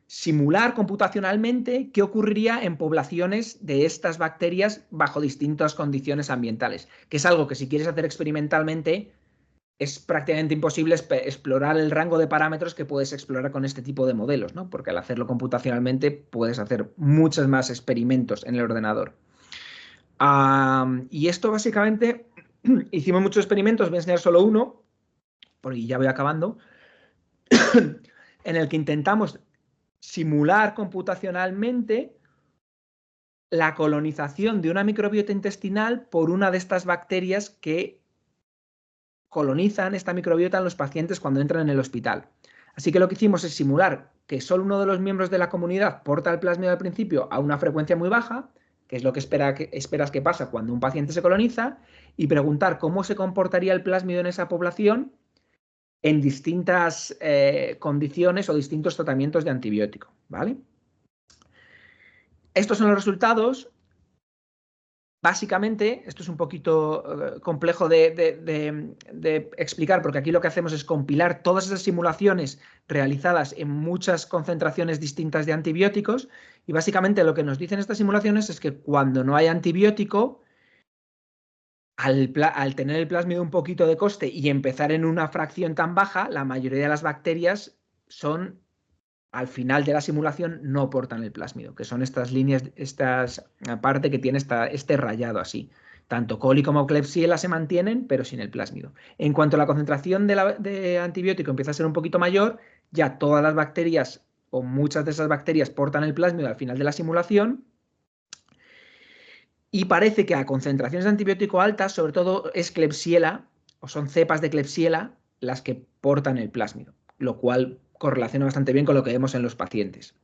simular computacionalmente qué ocurriría en poblaciones de estas bacterias bajo distintas condiciones ambientales, que es algo que si quieres hacer experimentalmente es prácticamente imposible explorar el rango de parámetros que puedes explorar con este tipo de modelos, ¿no? Porque al hacerlo computacionalmente puedes hacer muchos más experimentos en el ordenador. Y esto básicamente, hicimos muchos experimentos, voy a enseñar solo uno, porque ya voy acabando, en el que intentamos simular computacionalmente la colonización de una microbiota intestinal por una de estas bacterias que colonizan esta microbiota en los pacientes cuando entran en el hospital. Así que lo que hicimos es simular que solo uno de los miembros de la comunidad porta el plásmido al principio a una frecuencia muy baja, que es lo que esperas que pasa cuando un paciente se coloniza, y preguntar cómo se comportaría el plásmido en esa población en distintas condiciones o distintos tratamientos de antibiótico, ¿vale? Estos son los resultados. Básicamente, esto es un poquito complejo de explicar, porque aquí lo que hacemos es compilar todas esas simulaciones realizadas en muchas concentraciones distintas de antibióticos, y básicamente lo que nos dicen estas simulaciones es que cuando no hay antibiótico, al tener el plásmido un poquito de coste y empezar en una fracción tan baja, la mayoría de las bacterias son, al final de la simulación, no portan el plásmido, que son estas líneas, estas parte que tiene este rayado así. Tanto coli como Klebsiella se mantienen, pero sin el plásmido. En cuanto a la concentración de antibiótico empieza a ser un poquito mayor, ya todas las bacterias o muchas de esas bacterias portan el plásmido al final de la simulación. Y parece que a concentraciones de antibiótico altas, sobre todo es Klebsiella, o son cepas de Klebsiella las que portan el plásmido, lo cual correlaciona bastante bien con lo que vemos en los pacientes.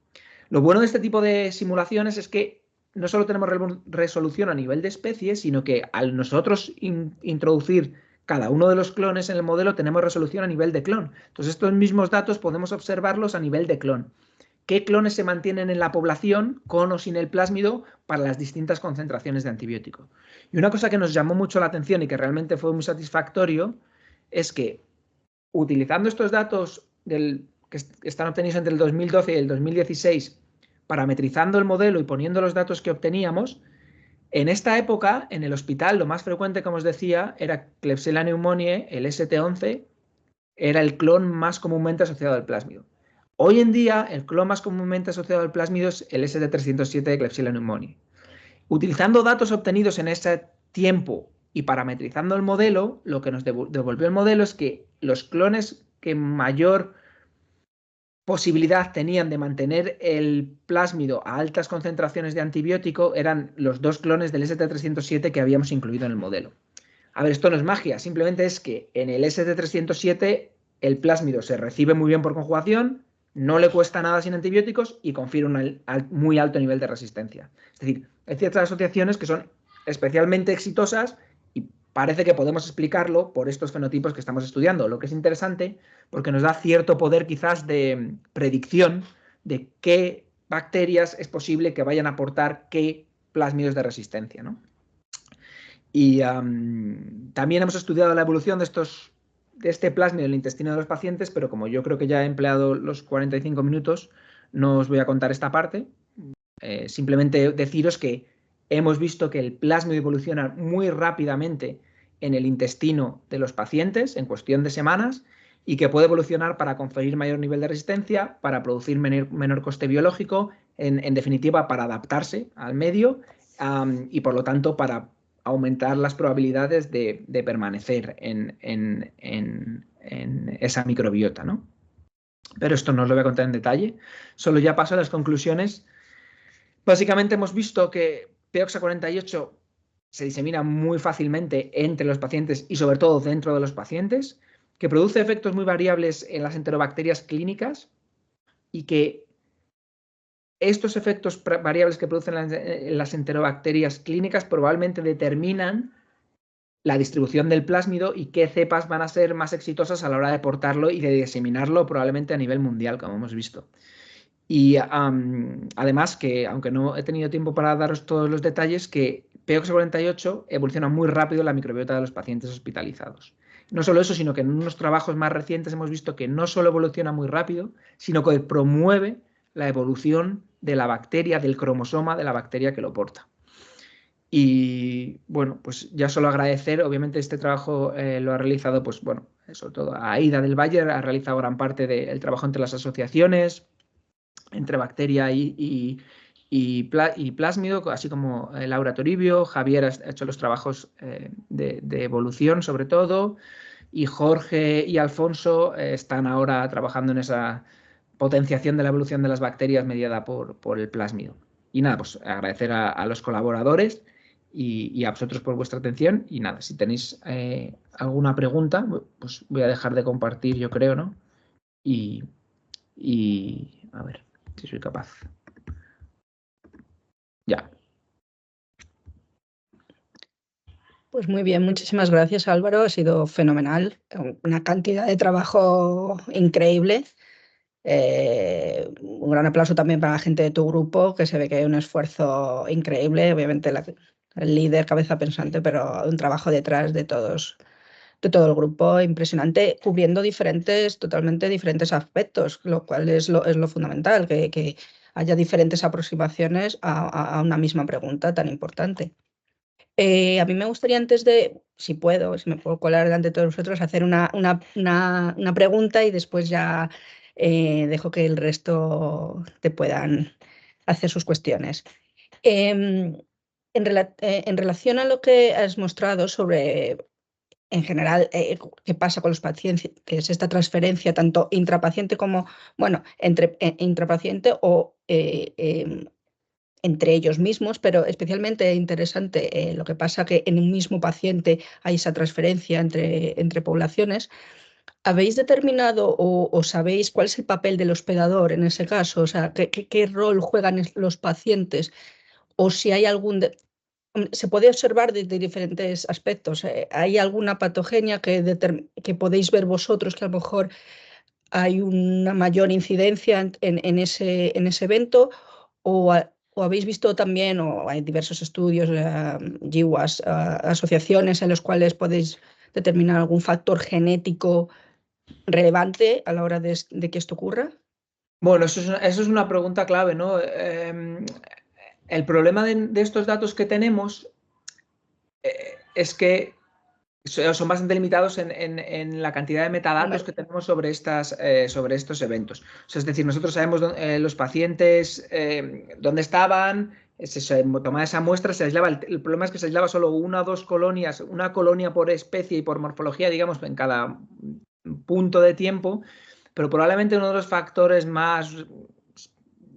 Lo bueno de este tipo de simulaciones es que no solo tenemos resolución a nivel de especie, sino que al nosotros introducir cada uno de los clones en el modelo tenemos resolución a nivel de clon. Entonces estos mismos datos podemos observarlos a nivel de clon. ¿Qué clones se mantienen en la población con o sin el plásmido para las distintas concentraciones de antibiótico? Y una cosa que nos llamó mucho la atención y que realmente fue muy satisfactorio es que utilizando estos datos que están obtenidos entre el 2012 y el 2016, parametrizando el modelo y poniendo los datos que obteníamos, En esta época, en el hospital, lo más frecuente, como os decía, era Klebsiella pneumoniae, el ST11, era el clon más comúnmente asociado al plásmido. Hoy en día, el clon más comúnmente asociado al plásmido es el ST307 de Klebsiella pneumoniae. Utilizando datos obtenidos en ese tiempo y parametrizando el modelo, lo que nos devolvió el modelo es que los clones que mayor posibilidad tenían de mantener el plásmido a altas concentraciones de antibiótico eran los dos clones del ST307 que habíamos incluido en el modelo. A ver, esto no es magia, simplemente es que en el ST307 el plásmido se recibe muy bien por conjugación, no le cuesta nada sin antibióticos y confiere un muy alto nivel de resistencia. Es decir, hay ciertas asociaciones que son especialmente exitosas y parece que podemos explicarlo por estos fenotipos que estamos estudiando, lo que es interesante porque nos da cierto poder quizás de predicción de qué bacterias es posible que vayan a aportar qué plásmidos de resistencia, ¿no? Y también hemos estudiado la evolución de este plásmido en el intestino de los pacientes, pero como yo creo que ya he empleado los 45 minutos, no os voy a contar esta parte. Simplemente deciros que hemos visto que el plásmido evoluciona muy rápidamente en el intestino de los pacientes en cuestión de semanas y que puede evolucionar para conferir mayor nivel de resistencia, para producir menor coste biológico, en definitiva para adaptarse al medio y por lo tanto para aumentar las probabilidades de permanecer en esa microbiota, ¿no? Pero esto no os lo voy a contar en detalle, solo ya paso a las conclusiones. Básicamente hemos visto que POXA48 se disemina muy fácilmente entre los pacientes y sobre todo dentro de los pacientes, que produce efectos muy variables en las enterobacterias clínicas y que estos efectos variables que producen las enterobacterias clínicas probablemente determinan la distribución del plásmido y qué cepas van a ser más exitosas a la hora de portarlo y de diseminarlo probablemente a nivel mundial, como hemos visto. Y además que, aunque no he tenido tiempo para daros todos los detalles, que POX48 evoluciona muy rápido en la microbiota de los pacientes hospitalizados. No solo eso, sino que en unos trabajos más recientes hemos visto que no solo evoluciona muy rápido, sino que promueve la evolución de la bacteria, del cromosoma de la bacteria que lo porta. Y bueno, pues ya solo agradecer, obviamente este trabajo lo ha realizado, pues bueno, sobre todo Aida del Valle, ha realizado gran parte del trabajo entre las asociaciones, entre bacteria y plásmido, así como Laura Toribio, Javier ha hecho los trabajos de evolución sobre todo, y Jorge y Alfonso están ahora trabajando en esa potenciación de la evolución de las bacterias mediada por el plásmido. Y nada, pues agradecer a los colaboradores y a vosotros por vuestra atención. Y nada, si tenéis alguna pregunta, pues voy a dejar de compartir, yo creo, ¿no? Y a ver si soy capaz. Ya. Pues muy bien, muchísimas gracias, Álvaro. Ha sido fenomenal. Una cantidad de trabajo increíble. Un gran aplauso también para la gente de tu grupo, que se ve que hay un esfuerzo increíble. Obviamente el líder, cabeza pensante, pero un trabajo detrás de todos, de todo el grupo impresionante, cubriendo totalmente diferentes aspectos, lo cual es lo fundamental, que haya diferentes aproximaciones a una misma pregunta tan importante. A mí me gustaría antes de, si puedo, si me puedo colar delante de todos vosotros, hacer una pregunta y después ya dejo que el resto te puedan hacer sus cuestiones. En relación a lo que has mostrado sobre, en general, qué pasa con los pacientes, esta transferencia tanto intrapaciente como, bueno, entre intrapaciente o entre ellos mismos, pero especialmente interesante lo que pasa que en un mismo paciente hay esa transferencia entre poblaciones. ¿Habéis determinado o sabéis cuál es el papel del hospedador en ese caso? O sea, ¿qué rol juegan los pacientes? O si hay se puede observar desde diferentes aspectos. ¿Hay alguna patogenia que podéis ver vosotros que a lo mejor hay una mayor incidencia en ese evento? ¿O habéis visto también, o hay diversos estudios, GWAS, asociaciones en las cuales podéis determinar algún factor genético relevante a la hora de que esto ocurra? Bueno, eso es una pregunta clave, ¿no? el problema de estos datos que tenemos es que son bastante limitados en la cantidad de metadatos que tenemos sobre estos eventos. O sea, es decir, nosotros sabemos los pacientes dónde estaban, se tomaba esa muestra, se aislaba. El problema es que se aislaba solo una o dos colonias, una colonia por especie y por morfología, digamos, en cada punto de tiempo, pero probablemente uno de los factores más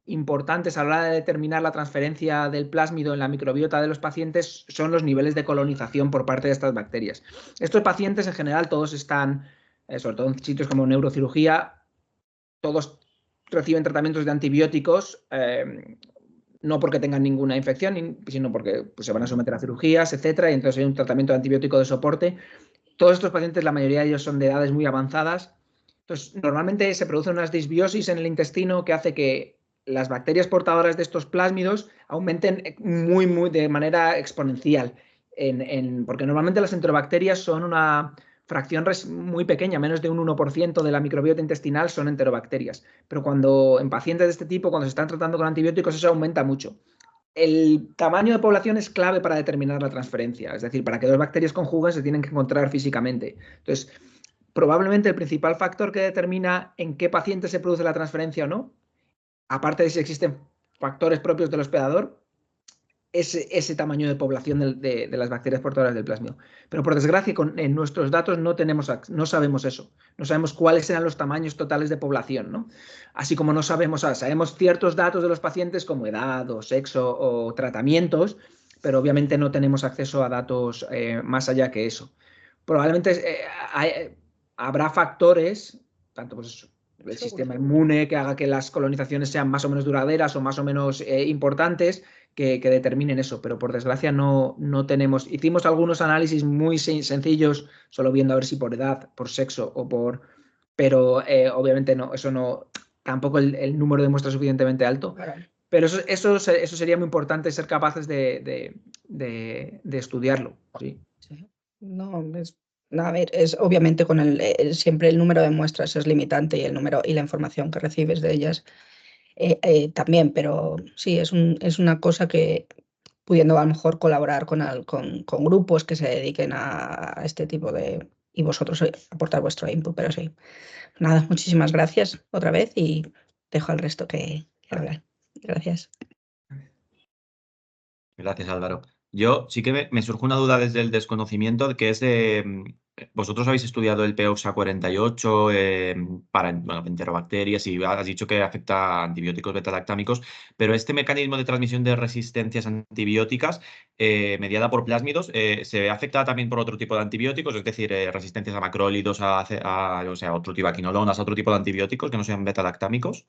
importantes a la hora de determinar la transferencia del plásmido en la microbiota de los pacientes son los niveles de colonización por parte de estas bacterias. Estos pacientes en general todos están, sobre todo en sitios como neurocirugía, todos reciben tratamientos de antibióticos, no porque tengan ninguna infección, sino porque pues, se van a someter a cirugías, etcétera, y entonces hay un tratamiento de antibiótico de soporte. Todos estos pacientes, la mayoría de ellos son de edades muy avanzadas. Entonces, normalmente se producen unas disbiosis en el intestino que hace que las bacterias portadoras de estos plásmidos aumenten de manera exponencial. Porque normalmente las enterobacterias son una fracción muy pequeña, menos de un 1% de la microbiota intestinal son enterobacterias. Pero en pacientes de este tipo, cuando se están tratando con antibióticos, eso aumenta mucho. El tamaño de población es clave para determinar la transferencia. Es decir, para que dos bacterias conjuguen se tienen que encontrar físicamente. Entonces, probablemente el principal factor que determina en qué paciente se produce la transferencia o no, aparte de si existen factores propios del hospedador, es ese tamaño de población de las bacterias portadoras del plásmido. Pero por desgracia, en nuestros datos no sabemos eso. No sabemos cuáles eran los tamaños totales de población, ¿no? Así como no sabemos ciertos datos de los pacientes como edad o sexo o tratamientos, pero obviamente no tenemos acceso a datos más allá que eso. Probablemente habrá factores, tanto pues eso, el sistema inmune que haga que las colonizaciones sean más o menos duraderas o más o menos importantes, que determinen eso, pero por desgracia no tenemos. Hicimos algunos análisis muy sencillos, solo viendo a ver si por edad, por sexo o por. Pero obviamente no, eso no. Tampoco el número de muestras suficientemente alto. Claro. Pero eso sería muy importante, ser capaces de estudiarlo. Sí. Sí. No, a ver, es obviamente con siempre el número de muestras es limitante y el número y la información que recibes de ellas también, pero sí, es una cosa que pudiendo a lo mejor colaborar con grupos que se dediquen a este tipo de. Y vosotros aportar vuestro input, pero sí. Nada, muchísimas gracias otra vez y dejo al resto que hablar. Gracias. Gracias, Álvaro. Yo sí que me surge una duda desde el desconocimiento, que es de, vosotros habéis estudiado el POXA 48 para enterobacterias y has dicho que afecta a antibióticos beta-lactámicos, pero este mecanismo de transmisión de resistencias antibióticas mediada por plásmidos, ¿se ve afectada también por otro tipo de antibióticos? Es decir, resistencias a macrólidos, o sea, otro tipo de quinolonas, a otro tipo de antibióticos que no sean beta-lactámicos.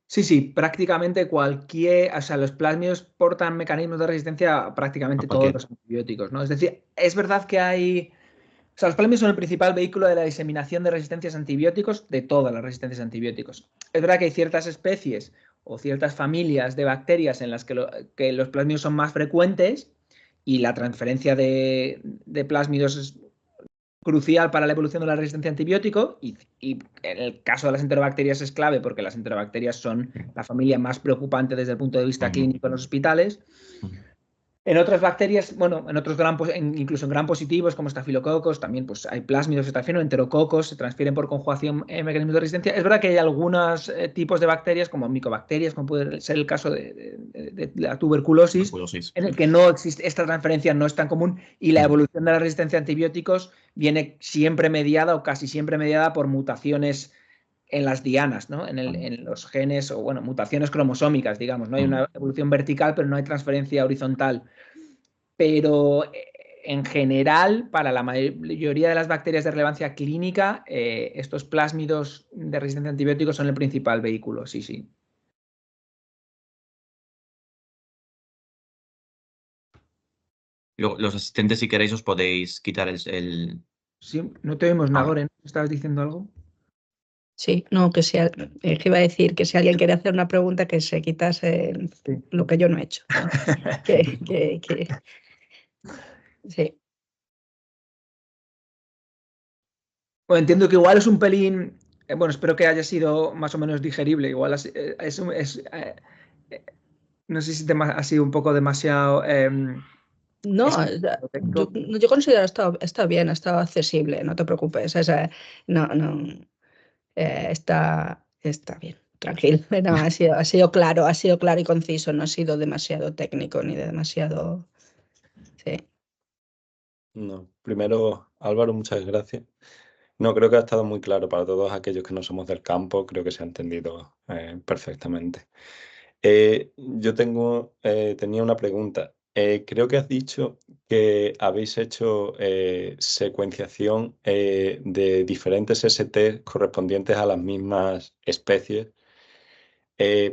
Sí, prácticamente o sea, los plásmidos portan mecanismos de resistencia a prácticamente todos los antibióticos, ¿no? Es decir, es verdad que o sea, los plásmidos son el principal vehículo de la diseminación de resistencias a antibióticos, de todas las resistencias a antibióticos. Es verdad que hay ciertas especies o ciertas familias de bacterias en las que los plásmidos son más frecuentes y la transferencia de plásmidos es crucial para la evolución de la resistencia a antibiótico y en el caso de las enterobacterias es clave porque las enterobacterias son la familia más preocupante desde el punto de vista clínico en los hospitales. En otras bacterias, bueno, en otros incluso en gram positivos como estafilococos, también pues, hay plásmidos, se transfieren, enterococos, se transfieren por conjugación en mecanismos de resistencia. Es verdad que hay algunos tipos de bacterias, como micobacterias, como puede ser el caso de la tuberculosis, en el que no existe, esta transferencia no es tan común y la evolución de la resistencia a antibióticos viene siempre mediada o casi siempre mediada por mutaciones en las dianas, ¿no? En los genes o, bueno, mutaciones cromosómicas, digamos. No hay una evolución vertical, pero no hay transferencia horizontal. Pero en general, para la mayoría de las bacterias de relevancia clínica, estos plásmidos de resistencia a antibióticos son el principal vehículo, sí. Los asistentes, si queréis, os podéis quitar el... Sí, no te oímos, Nagore, ¿estabas diciendo algo? Sí, no, que iba a decir que si alguien quiere hacer una pregunta, que se quitase lo que yo no he hecho. Sí. Bueno, entiendo que igual es un pelín, bueno, espero que haya sido más o menos digerible, igual No sé si ha sido un poco demasiado... No, técnico. yo considero está bien, está accesible, no te preocupes. No, está bien, tranquilo. No, ha sido claro y conciso, no ha sido demasiado técnico ni demasiado. Sí. No, primero, Álvaro, muchas gracias. No, creo que ha estado muy claro para todos aquellos que no somos del campo, creo que se ha entendido perfectamente. Yo tenía una pregunta. Creo que has dicho que habéis hecho secuenciación de diferentes ST correspondientes a las mismas especies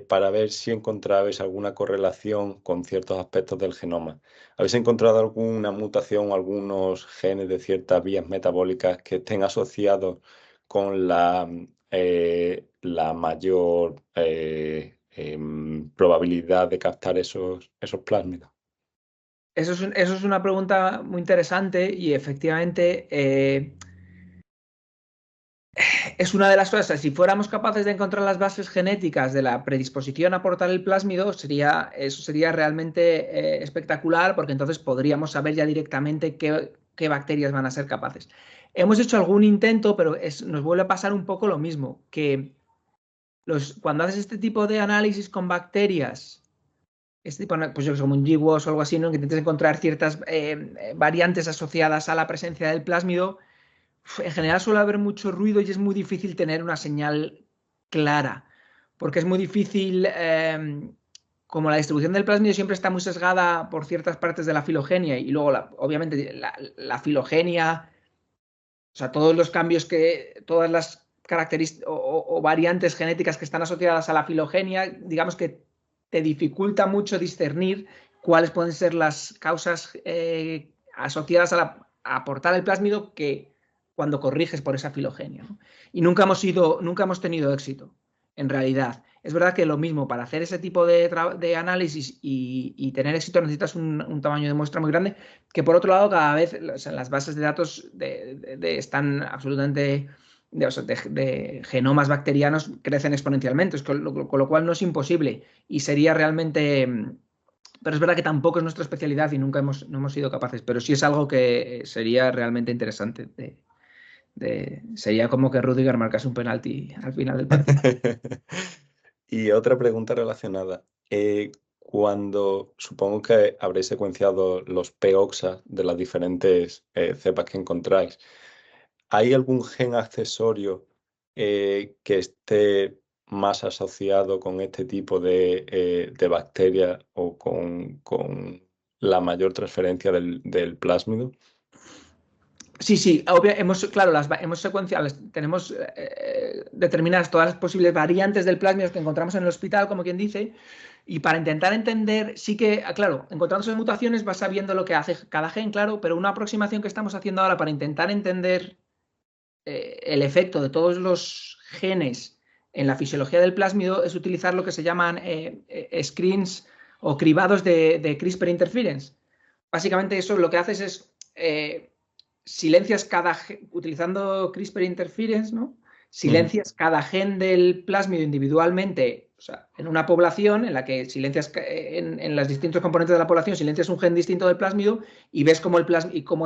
para ver si encontrabais alguna correlación con ciertos aspectos del genoma. ¿Habéis encontrado alguna mutación o algunos genes de ciertas vías metabólicas que estén asociados con la mayor probabilidad de captar esos plásmidos? Eso es una pregunta muy interesante y efectivamente es una de las cosas. Si fuéramos capaces de encontrar las bases genéticas de la predisposición a aportar el plásmido, eso sería realmente espectacular, porque entonces podríamos saber ya directamente qué bacterias van a ser capaces. Hemos hecho algún intento, pero nos vuelve a pasar un poco lo mismo, que cuando haces este tipo de análisis con bacterias, pues yo como un GWAS o algo así, ¿no? Que intentes encontrar ciertas variantes asociadas a la presencia del plásmido, en general suele haber mucho ruido y es muy difícil tener una señal clara, porque es muy difícil, como la distribución del plásmido siempre está muy sesgada por ciertas partes de la filogenia y luego, obviamente, la filogenia, o sea, todos los cambios todas las características o variantes genéticas que están asociadas a la filogenia, digamos que te dificulta mucho discernir cuáles pueden ser las causas asociadas a aportar el plásmido que cuando corriges por esa filogenia, ¿no? Y nunca hemos tenido éxito, en realidad. Es verdad que lo mismo, para hacer ese tipo de análisis y tener éxito necesitas un tamaño de muestra muy grande, que por otro lado cada vez las bases de datos están absolutamente... De genomas bacterianos crecen exponencialmente, con lo cual no es imposible y sería realmente... Pero es verdad que tampoco es nuestra especialidad y no hemos sido capaces, pero sí es algo que sería realmente interesante. Sería como que Rudiger marcase un penalti al final del partido. Y otra pregunta relacionada. Supongo que habréis secuenciado los POXA de las diferentes cepas que encontráis, ¿hay algún gen accesorio que esté más asociado con este tipo de bacterias o con la mayor transferencia del plásmido? Sí, claro, hemos secuenciado, tenemos determinadas todas las posibles variantes del plásmido que encontramos en el hospital, como quien dice, y para intentar entender, sí que, claro, encontrando esas mutaciones vas sabiendo lo que hace cada gen, claro, pero una aproximación que estamos haciendo ahora para intentar entender el efecto de todos los genes en la fisiología del plásmido es utilizar lo que se llaman screens o cribados de CRISPR interference. Básicamente eso lo que haces es silencias utilizando CRISPR interference, ¿no? Silencias cada gen del plásmido individualmente, o sea, en una población en la que silencias en los distintos componentes de la población, silencias un gen distinto del plásmido y ves cómo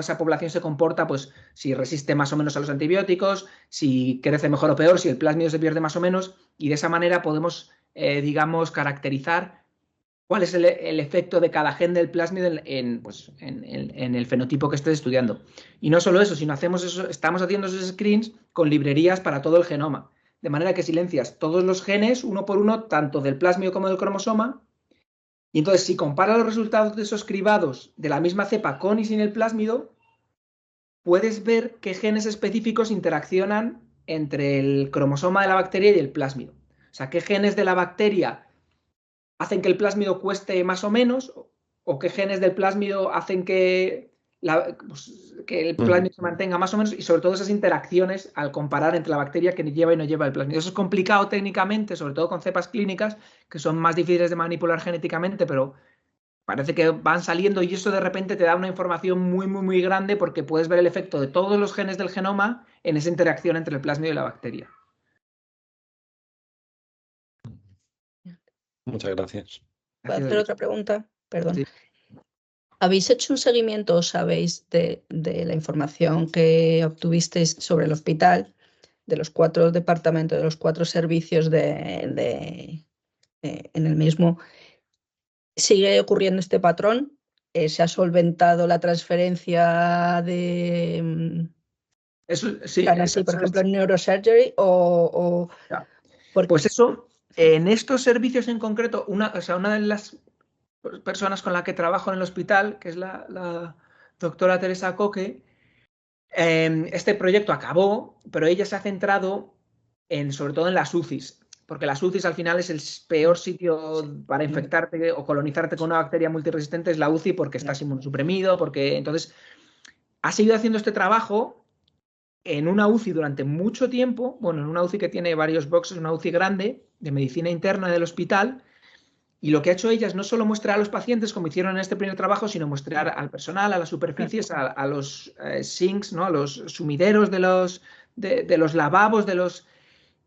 esa población se comporta, pues si resiste más o menos a los antibióticos, si crece mejor o peor, si el plásmido se pierde más o menos, y de esa manera podemos, digamos, caracterizar cuál es el efecto de cada gen del plásmido en el fenotipo que estés estudiando. Y no solo eso, sino estamos haciendo esos screens con librerías para todo el genoma. De manera que silencias todos los genes uno por uno, tanto del plásmido como del cromosoma. Y entonces, si comparas los resultados de esos cribados de la misma cepa con y sin el plásmido, puedes ver qué genes específicos interaccionan entre el cromosoma de la bacteria y el plásmido. O sea, qué genes de la bacteria hacen que el plásmido cueste más o menos, o qué genes del plásmido hacen que el plásmido se mantenga más o menos, y sobre todo esas interacciones al comparar entre la bacteria que lleva y no lleva el plásmido. Eso es complicado técnicamente, sobre todo con cepas clínicas, que son más difíciles de manipular genéticamente, pero parece que van saliendo y eso de repente te da una información muy, muy, muy grande porque puedes ver el efecto de todos los genes del genoma en esa interacción entre el plásmido y la bacteria. Muchas gracias. ¿Puedo hacer otra pregunta? Perdón. Sí. ¿Habéis hecho un seguimiento o sabéis de la información que obtuvisteis sobre el hospital, de los 4 departamentos, de los 4 servicios en el mismo? ¿Sigue ocurriendo este patrón? ¿Se ha solventado la transferencia de Eso, sí, plan así, por ejemplo, en neurosurgery pues eso, en estos servicios en concreto, una de las personas con la que trabajo en el hospital, que es la doctora Teresa Coque, este proyecto acabó, pero ella se ha centrado sobre todo en las UCIs, porque las UCIs al final es el peor sitio para infectarte o colonizarte con una bacteria multiresistente, es la UCI, porque estás inmunosuprimido, porque entonces ha seguido haciendo este trabajo en una UCI durante mucho tiempo, bueno, en una UCI que tiene varios boxes, una UCI grande de medicina interna del hospital, y lo que ha hecho ella es no solo mostrar a los pacientes como hicieron en este primer trabajo, sino mostrar al personal, a las superficies, a los sinks, ¿no? A los sumideros de los lavabos,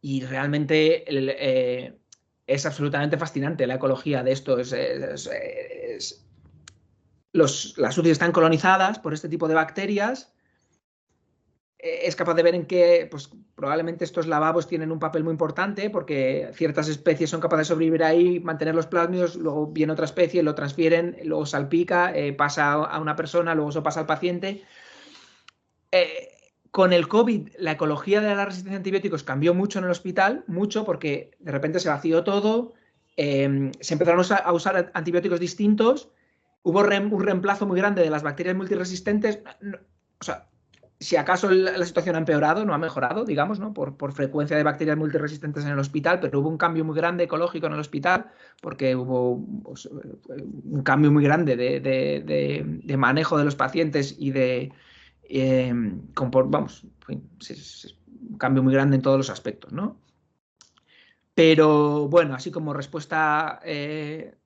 y realmente es absolutamente fascinante la ecología de esto. Las UCI están colonizadas por este tipo de bacterias. Es capaz de ver en qué, pues probablemente estos lavabos tienen un papel muy importante porque ciertas especies son capaces de sobrevivir ahí, mantener los plásmidos, luego viene otra especie, lo transfieren, luego salpica, pasa a una persona, luego eso pasa al paciente. Con el COVID, la ecología de la resistencia a antibióticos cambió mucho en el hospital, mucho, porque de repente se vació todo, se empezaron a usar antibióticos distintos, hubo un reemplazo muy grande de las bacterias multiresistentes. O sea, si acaso la situación ha empeorado, no ha mejorado, digamos, ¿no? Por frecuencia de bacterias multiresistentes en el hospital, pero hubo un cambio muy grande ecológico en el hospital porque hubo pues, un cambio muy grande de manejo de los pacientes y vamos, es un cambio muy grande en todos los aspectos, ¿no? Pero bueno, así como respuesta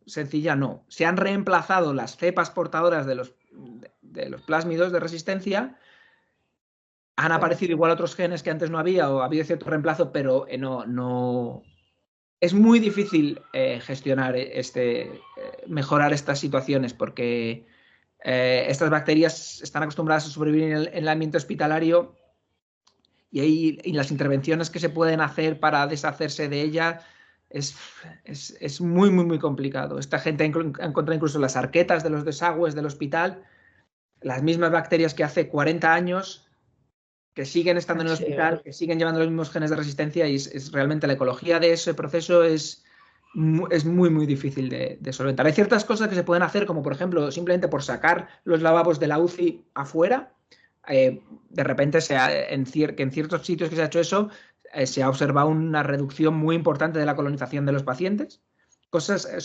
sencilla, no. Se han reemplazado las cepas portadoras de los plásmidos de resistencia. Han aparecido igual otros genes que antes no había o ha habido cierto reemplazo, pero no. Es muy difícil gestionar mejorar estas situaciones porque estas bacterias están acostumbradas a sobrevivir en el ambiente hospitalario y las intervenciones que se pueden hacer para deshacerse de ellas es muy, muy, muy complicado. Esta gente ha encontrado incluso las arquetas de los desagües del hospital, las mismas bacterias que hace 40 años que siguen estando en el hospital, que siguen llevando los mismos genes de resistencia y es realmente la ecología de ese proceso es muy, muy difícil de solventar. Hay ciertas cosas que se pueden hacer, como por ejemplo, simplemente por sacar los lavabos de la UCI afuera. De repente, que en ciertos sitios que se ha hecho eso, se ha observado una reducción muy importante de la colonización de los pacientes.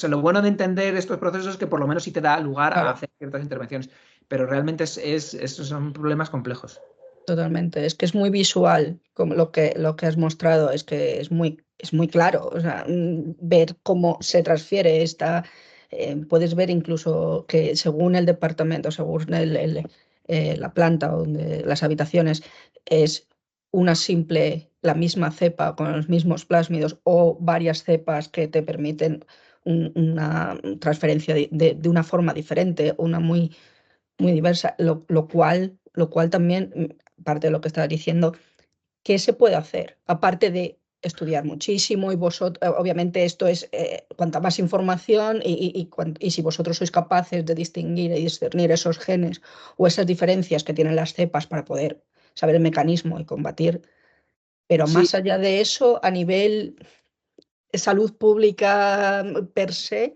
Lo bueno de entender estos procesos es que por lo menos sí te da lugar a hacer ciertas intervenciones, pero realmente son problemas complejos. Totalmente, es que es muy visual como lo que has mostrado, es que es muy claro, o sea, ver cómo se transfiere puedes ver incluso que según el departamento, según la planta o las habitaciones, es la misma cepa con los mismos plásmidos o varias cepas que te permiten una transferencia de una forma diferente, una muy, muy diversa, lo cual también, parte de lo que estabas diciendo, ¿qué se puede hacer? Aparte de estudiar muchísimo y vosotros, obviamente esto es cuanta más información y si vosotros sois capaces de distinguir y discernir esos genes o esas diferencias que tienen las cepas para poder saber el mecanismo y combatir, pero Sí. más allá de eso, a nivel salud pública per se,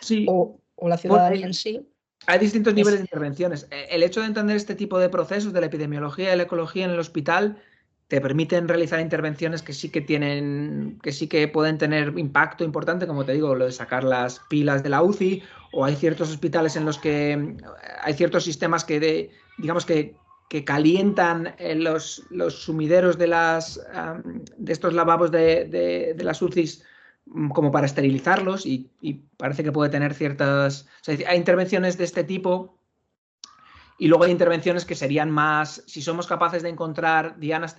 sí. o la ciudadanía en sí. Hay distintos niveles de intervenciones. El hecho de entender este tipo de procesos de la epidemiología y la ecología en el hospital te permiten realizar intervenciones que sí que pueden tener impacto importante, como te digo, lo de sacar las pilas de la UCI, o hay ciertos hospitales en los que hay ciertos sistemas que digamos que calientan los sumideros de estos lavabos de las UCIs como para esterilizarlos y parece que puede tener ciertas... O sea, hay intervenciones de este tipo y luego hay intervenciones que serían más... Si somos capaces de encontrar dianas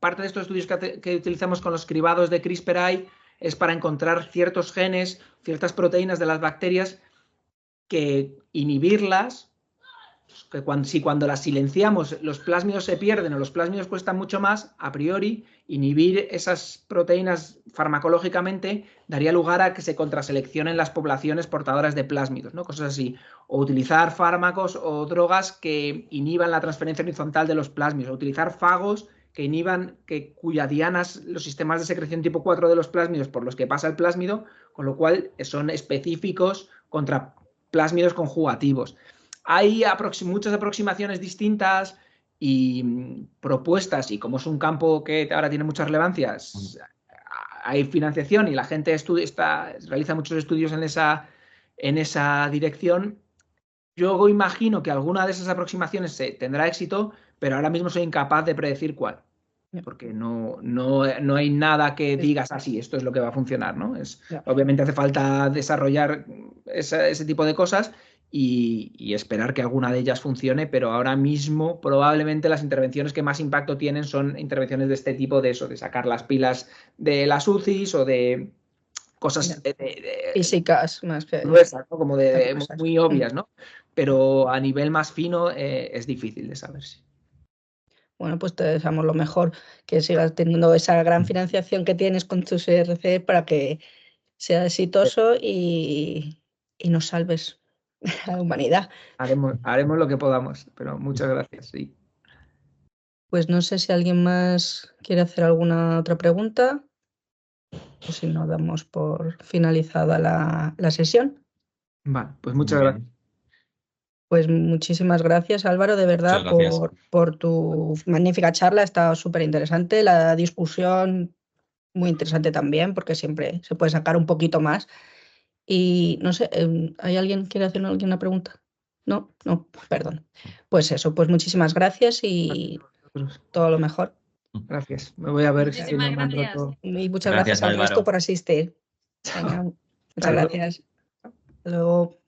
parte de estos estudios que utilizamos con los cribados de CRISPR-AI es para encontrar ciertos genes, ciertas proteínas de las bacterias que inhibirlas, que cuando las silenciamos los plásmidos se pierden o los plásmidos cuestan mucho más, a priori, inhibir esas proteínas farmacológicamente daría lugar a que se contraseleccionen las poblaciones portadoras de plásmidos, ¿no? Cosas así. O utilizar fármacos o drogas que inhiban la transferencia horizontal de los plásmidos, o utilizar fagos que inhiban, cuya dianas, los sistemas de secreción tipo 4 de los plásmidos por los que pasa el plásmido, con lo cual son específicos contra plásmidos conjugativos. Hay muchas aproximaciones distintas y propuestas, y como es un campo que ahora tiene muchas relevancias, hay financiación y la gente realiza muchos estudios en esa dirección. Yo imagino que alguna de esas aproximaciones tendrá éxito, pero ahora mismo soy incapaz de predecir cuál, porque no hay nada que digas así, esto es lo que va a funcionar, ¿no? Obviamente hace falta desarrollar ese tipo de cosas y esperar que alguna de ellas funcione, pero ahora mismo probablemente las intervenciones que más impacto tienen son intervenciones de este tipo, de sacar las pilas de las UCIs o de cosas físicas más que gruesas, ¿no? Como muy obvias, ¿no? Pero a nivel más fino es difícil de saber. Sí. Bueno, pues te deseamos lo mejor, que sigas teniendo esa gran financiación que tienes con tus ERC para que sea exitoso y nos salves a la humanidad. Haremos lo que podamos, pero muchas gracias. Sí. Pues no sé si alguien más quiere hacer alguna otra pregunta o si no damos por finalizada la sesión. Vale, pues muchas gracias. Pues muchísimas gracias, Álvaro, de verdad, por tu magnífica charla. Ha estado súper interesante. La discusión muy interesante también, porque siempre se puede sacar un poquito más. Y no sé, ¿hay alguien que quiere hacer alguna pregunta? No, perdón. Pues eso, pues muchísimas gracias y todo lo mejor. Gracias. Me voy a ver si Muchísimas gracias. Y muchas gracias al resto por asistir. Venga, muchas gracias. Hasta luego.